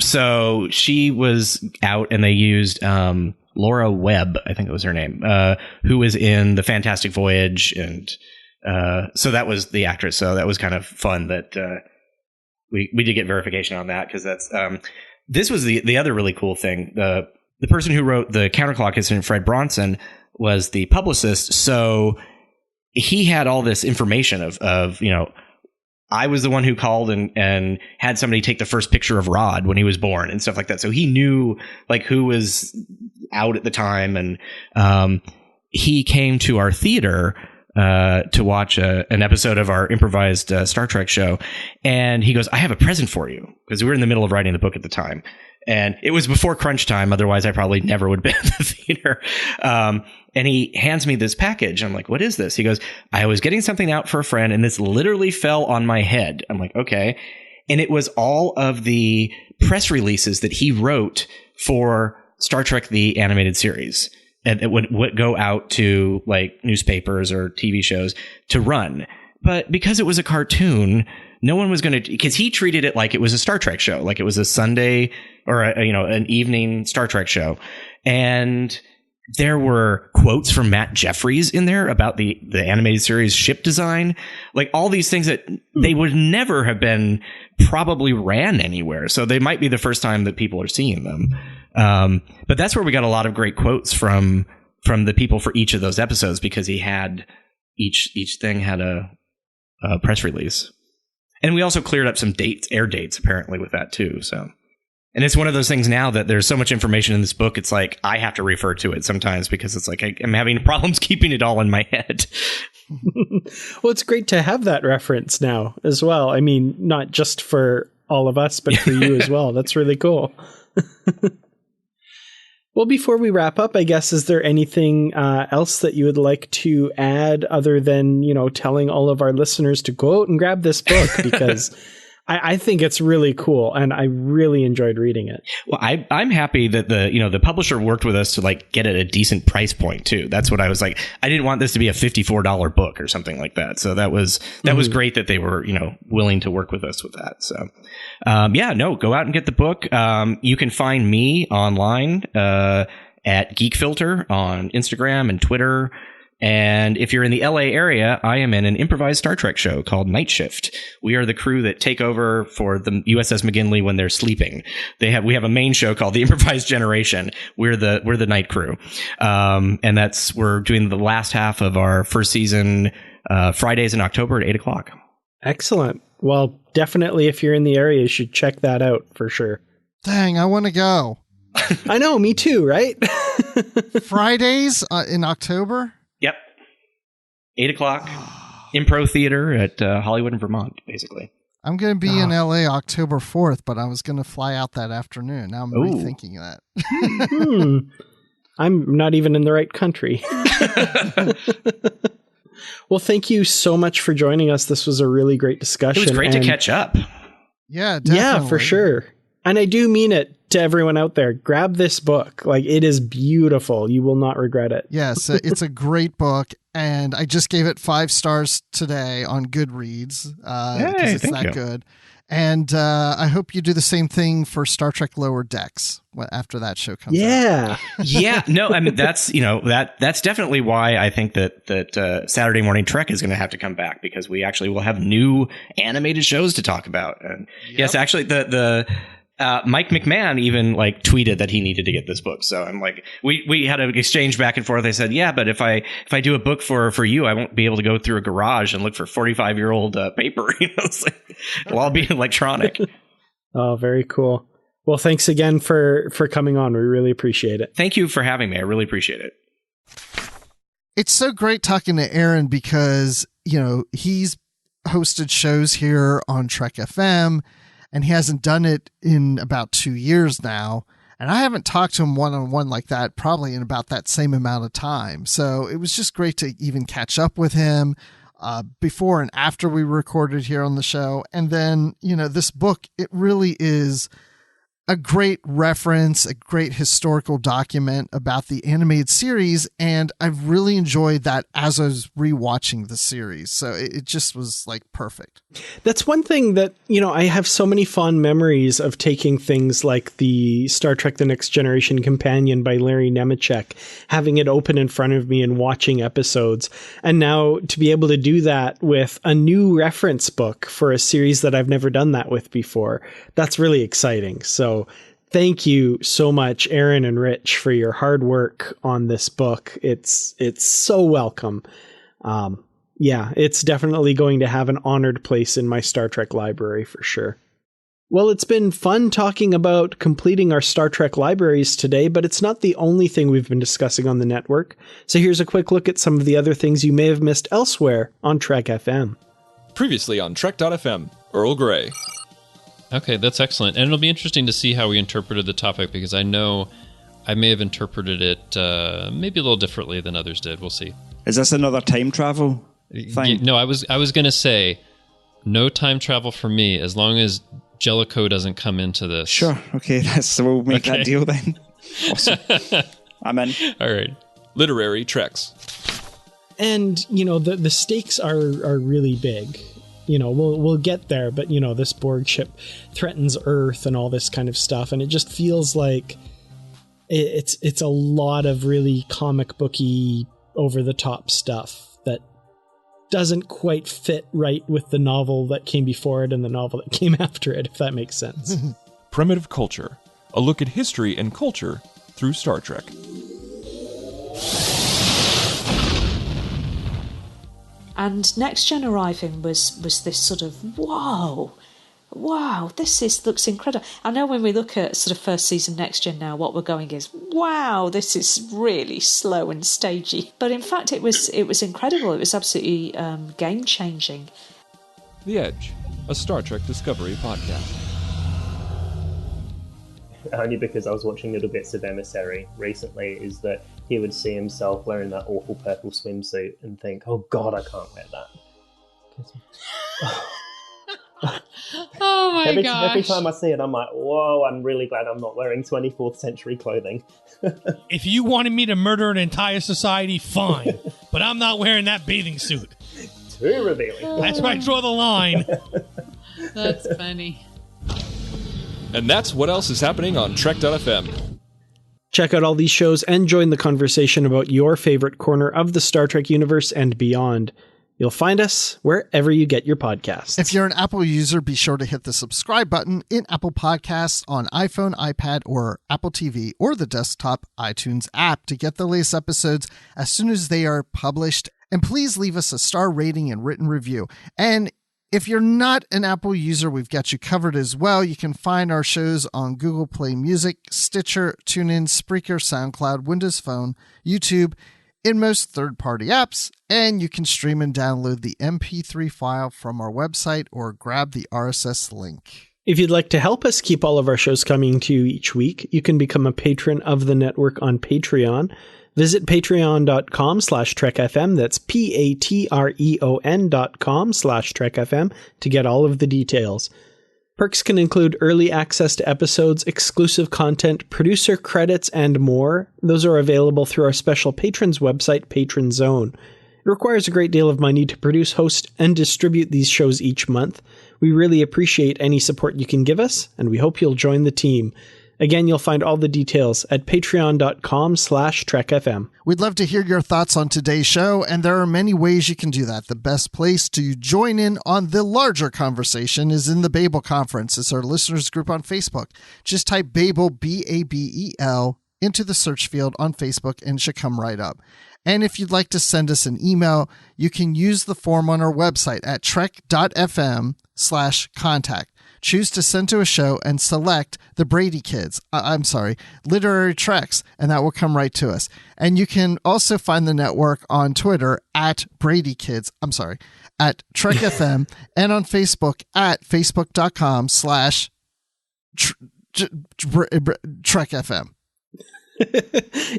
So she was out, and they used Laura Webb, I think it was her name, who was in The Fantastic Voyage. And so that was the actress. So that was kind of fun that we did get verification on that, because that's this was the other really cool thing. The person who wrote the Counterclock incident, Fred Bronson, was the publicist. So he had all this information of I was the one who called and had somebody take the first picture of Rod when he was born and stuff like that. So he knew like who was out at the time. And he came to our theater to watch an episode of our improvised Star Trek show. And he goes, I have a present for you, because we were in the middle of writing the book at the time. And it was before crunch time. Otherwise, I probably never would have been at the theater. And he hands me this package. I'm like, what is this? He goes, I was getting something out for a friend, and this literally fell on my head. I'm like, okay. And it was all of the press releases that he wrote for Star Trek, the animated series. And it would go out to like newspapers or TV shows to run. But because it was a cartoon, no one was going to, because he treated it like it was a Star Trek show, like it was a Sunday or an evening Star Trek show. And there were quotes from Matt Jeffries in there about the animated series ship design, like all these things that they would never have been probably ran anywhere. So they might be the first time that people are seeing them. But that's where we got a lot of great quotes from the people for each of those episodes, because he had each thing had a press release. And we also cleared up some air dates apparently with that too. So, and it's one of those things now that there's so much information in this book. It's like I have to refer to it sometimes, because it's like I'm having problems keeping it all in my head. Well, it's great to have that reference now as well. I mean, not just for all of us, but for you as well. That's really cool. Well, before we wrap up, I guess, is there anything else that you would like to add other than, telling all of our listeners to go out and grab this book? Because I think it's really cool, and I really enjoyed reading it. Well, I'm happy that the publisher worked with us to like get at a decent price point too. That's what I was like. I didn't want this to be a $54 book or something like that. So that was great that they were willing to work with us with that. So go out and get the book. You can find me online at Geek Filter on Instagram and Twitter. And if you're in the LA area, I am in an improvised Star Trek show called Night Shift. We are the crew that take over for the USS McGinley when they're sleeping. We have a main show called The Improvised Generation. We're the night crew. And we're doing the last half of our first season, Fridays in October at 8:00. Excellent. Well, definitely if you're in the area, you should check that out for sure. Dang, I want to go. I know, me too, right? Fridays in October? Yep. 8:00, Impro Theater at Hollywood and Vermont, basically. I'm going to be in LA October 4th, but I was going to fly out that afternoon. Now I'm rethinking that. I'm not even in the right country. Well, thank you so much for joining us. This was a really great discussion. It was great to catch up. Yeah, definitely. Yeah, for sure. And I do mean it to everyone out there. Grab this book. Like, it is beautiful. You will not regret it. Yes, it's a great book. And I just gave it 5 stars today on Goodreads because it's that good. And I hope you do the same thing for Star Trek Lower Decks after that show comes out. Yeah. No, I mean, that's definitely why I think that Saturday Morning Trek is going to have to come back, because we actually will have new animated shows to talk about. And yes, actually the Mike McMahon even like tweeted that he needed to get this book. So I'm like, we had an exchange back and forth. I said, yeah, but if I do a book for you, I won't be able to go through a garage and look for 45-year-old paper. It's like, it'll all be electronic. Oh, very cool. Well, thanks again for coming on. We really appreciate it. Thank you for having me. I really appreciate it. It's so great talking to Aaron because, he's hosted shows here on Trek FM, and he hasn't done it in about 2 years now. And I haven't talked to him one-on-one like that probably in about that same amount of time. So it was just great to even catch up with him before and after we recorded here on the show. And then, this book, it really is a great reference, a great historical document about the animated series, and I've really enjoyed that as I was rewatching the series. So it just was like perfect. That's one thing that, I have so many fond memories of taking things like the Star Trek The Next Generation Companion by Larry Nemeczek, having it open in front of me and watching episodes. And now to be able to do that with a new reference book for a series that I've never done that with before, that's really exciting. So thank you so much, Aaron and Rich, for your hard work on this book. It's so welcome. Yeah, it's definitely going to have an honored place in my Star Trek library for sure. Well, it's been fun talking about completing our Star Trek libraries today, but it's not the only thing we've been discussing on the network. So here's a quick look at some of the other things you may have missed elsewhere on Trek FM. Previously on Trek.fm, Earl Grey. Okay, that's excellent. And it'll be interesting to see how we interpreted the topic, because I know I may have interpreted it maybe a little differently than others did. We'll see. Is this another time travel thing? No, I was going to say no time travel for me, as long as Jellicoe doesn't come into this. Sure. Okay, so we'll make that deal then. Awesome. I'm in. All right. Literary Treks. And, the stakes are really big. We'll get there, but this Borg ship threatens Earth and all this kind of stuff, and it just feels like it's a lot of really comic booky, over the top stuff that doesn't quite fit right with the novel that came before it and the novel that came after it, if that makes sense. Primitive Culture, a look at history and culture through Star Trek. And Next Gen arriving was this sort of, wow, this looks incredible. I know when we look at sort of first season Next Gen now, what we're going is, wow, this is really slow and stagey. But in fact, it was incredible. It was absolutely game-changing. The Edge, a Star Trek Discovery podcast. Only because I was watching little bits of Emissary recently, is that he would see himself wearing that awful purple swimsuit and think, oh God, I can't wear that. Oh my gosh. Every time I see it, I'm like, whoa, I'm really glad I'm not wearing 24th century clothing. If you wanted me to murder an entire society, fine. But I'm not wearing that bathing suit. Too revealing. That's where I draw the line. That's funny. And that's what else is happening on Trek.fm. Check out all these shows and join the conversation about your favorite corner of the Star Trek universe and beyond. You'll find us wherever you get your podcasts. If you're an Apple user, be sure to hit the subscribe button in Apple Podcasts on iPhone, iPad, or Apple TV, or the desktop iTunes app to get the latest episodes as soon as they are published. And please leave us a star rating and written review. And if you're not an Apple user, we've got you covered as well. You can find our shows on Google Play Music, Stitcher, TuneIn, Spreaker, SoundCloud, Windows Phone, YouTube, in most third-party apps, and you can stream and download the MP3 file from our website or grab the RSS link. If you'd like to help us keep all of our shows coming to you each week, you can become a patron of the network on Patreon. Visit patreon.com/trekfm. That's patreon.com/trekfm to get all of the details. Perks can include early access to episodes, exclusive content, producer credits, and more. Those are available through our special patrons website, Patron Zone. It requires a great deal of money to produce, host, and distribute these shows each month. We really appreciate any support you can give us, and we hope you'll join the team. Again, you'll find all the details at patreon.com/trekfm. We'd love to hear your thoughts on today's show, and there are many ways you can do that. The best place to join in on the larger conversation is in the Babel Conference. It's our listeners group on Facebook. Just type Babel, Babel, into the search field on Facebook, and it should come right up. And if you'd like to send us an email, you can use the form on our website at trek.fm/contact. Choose to send to a show and select the Brady Kids. Literary Treks, and that will come right to us. And you can also find the network on Twitter at Brady Kids. At Trek FM, and on Facebook at facebook.com/Trek FM.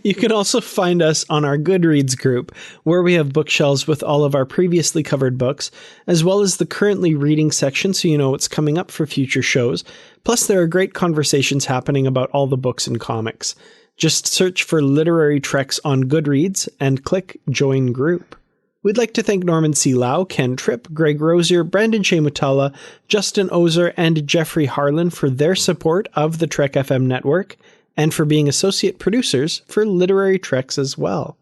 You can also find us on our Goodreads group, where we have bookshelves with all of our previously covered books, as well as the currently reading section so you know what's coming up for future shows. Plus, there are great conversations happening about all the books and comics. Just search for Literary Treks on Goodreads and click Join Group. We'd like to thank Norman C. Lau, Ken Tripp, Greg Rosier, Brandon Shea Mutala, Justin Ozer, and Jeffrey Harlan for their support of the Trek FM network, and for being associate producers for Literary Treks as well.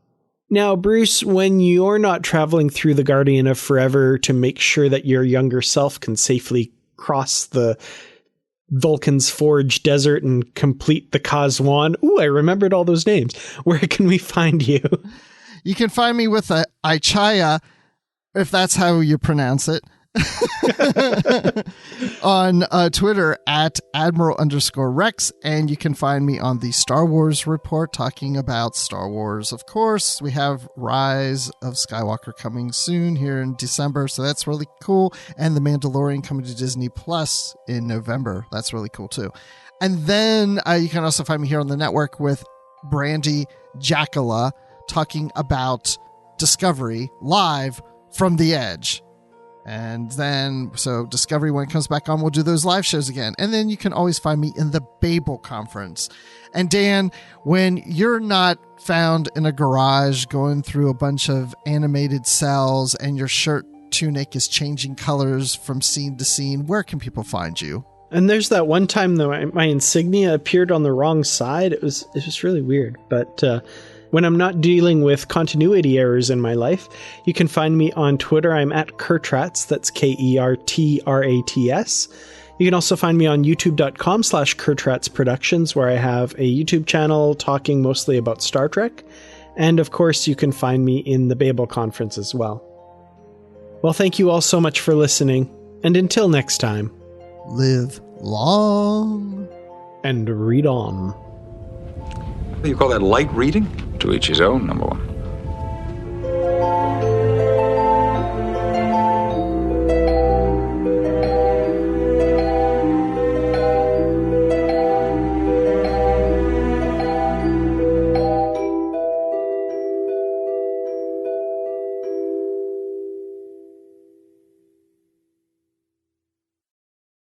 Now, Bruce, when you're not traveling through the Guardian of Forever to make sure that your younger self can safely cross the Vulcan's Forge desert and complete the Kazwan, I remembered all those names. Where can we find you? You can find me with a Ichaya, if that's how you pronounce it, on Twitter at Admiral_Rex. And you can find me on the Star Wars Report talking about Star Wars. Of course, we have Rise of Skywalker coming soon here in December, so that's really cool. And The Mandalorian coming to Disney Plus in November. That's really cool too. And then you can also find me here on the network with Brandy Jackala talking about Discovery live from the Edge. And then, so Discovery, when it comes back on, we'll do those live shows again. And then you can always find me in the Babel Conference. And Dan, when you're not found in a garage going through a bunch of animated cells and your shirt tunic is changing colors from scene to scene, where can people find you? And there's that one time though my insignia appeared on the wrong side. It was really weird. But when I'm not dealing with continuity errors in my life, you can find me on Twitter. I'm at Kertrats. That's KERTRATS. You can also find me on youtube.com/Kertrats Productions, where I have a YouTube channel talking mostly about Star Trek. And of course, you can find me in the Babel Conference as well. Well, thank you all so much for listening. And until next time, live long and read on. What do you call that, light reading? To each his own, number one.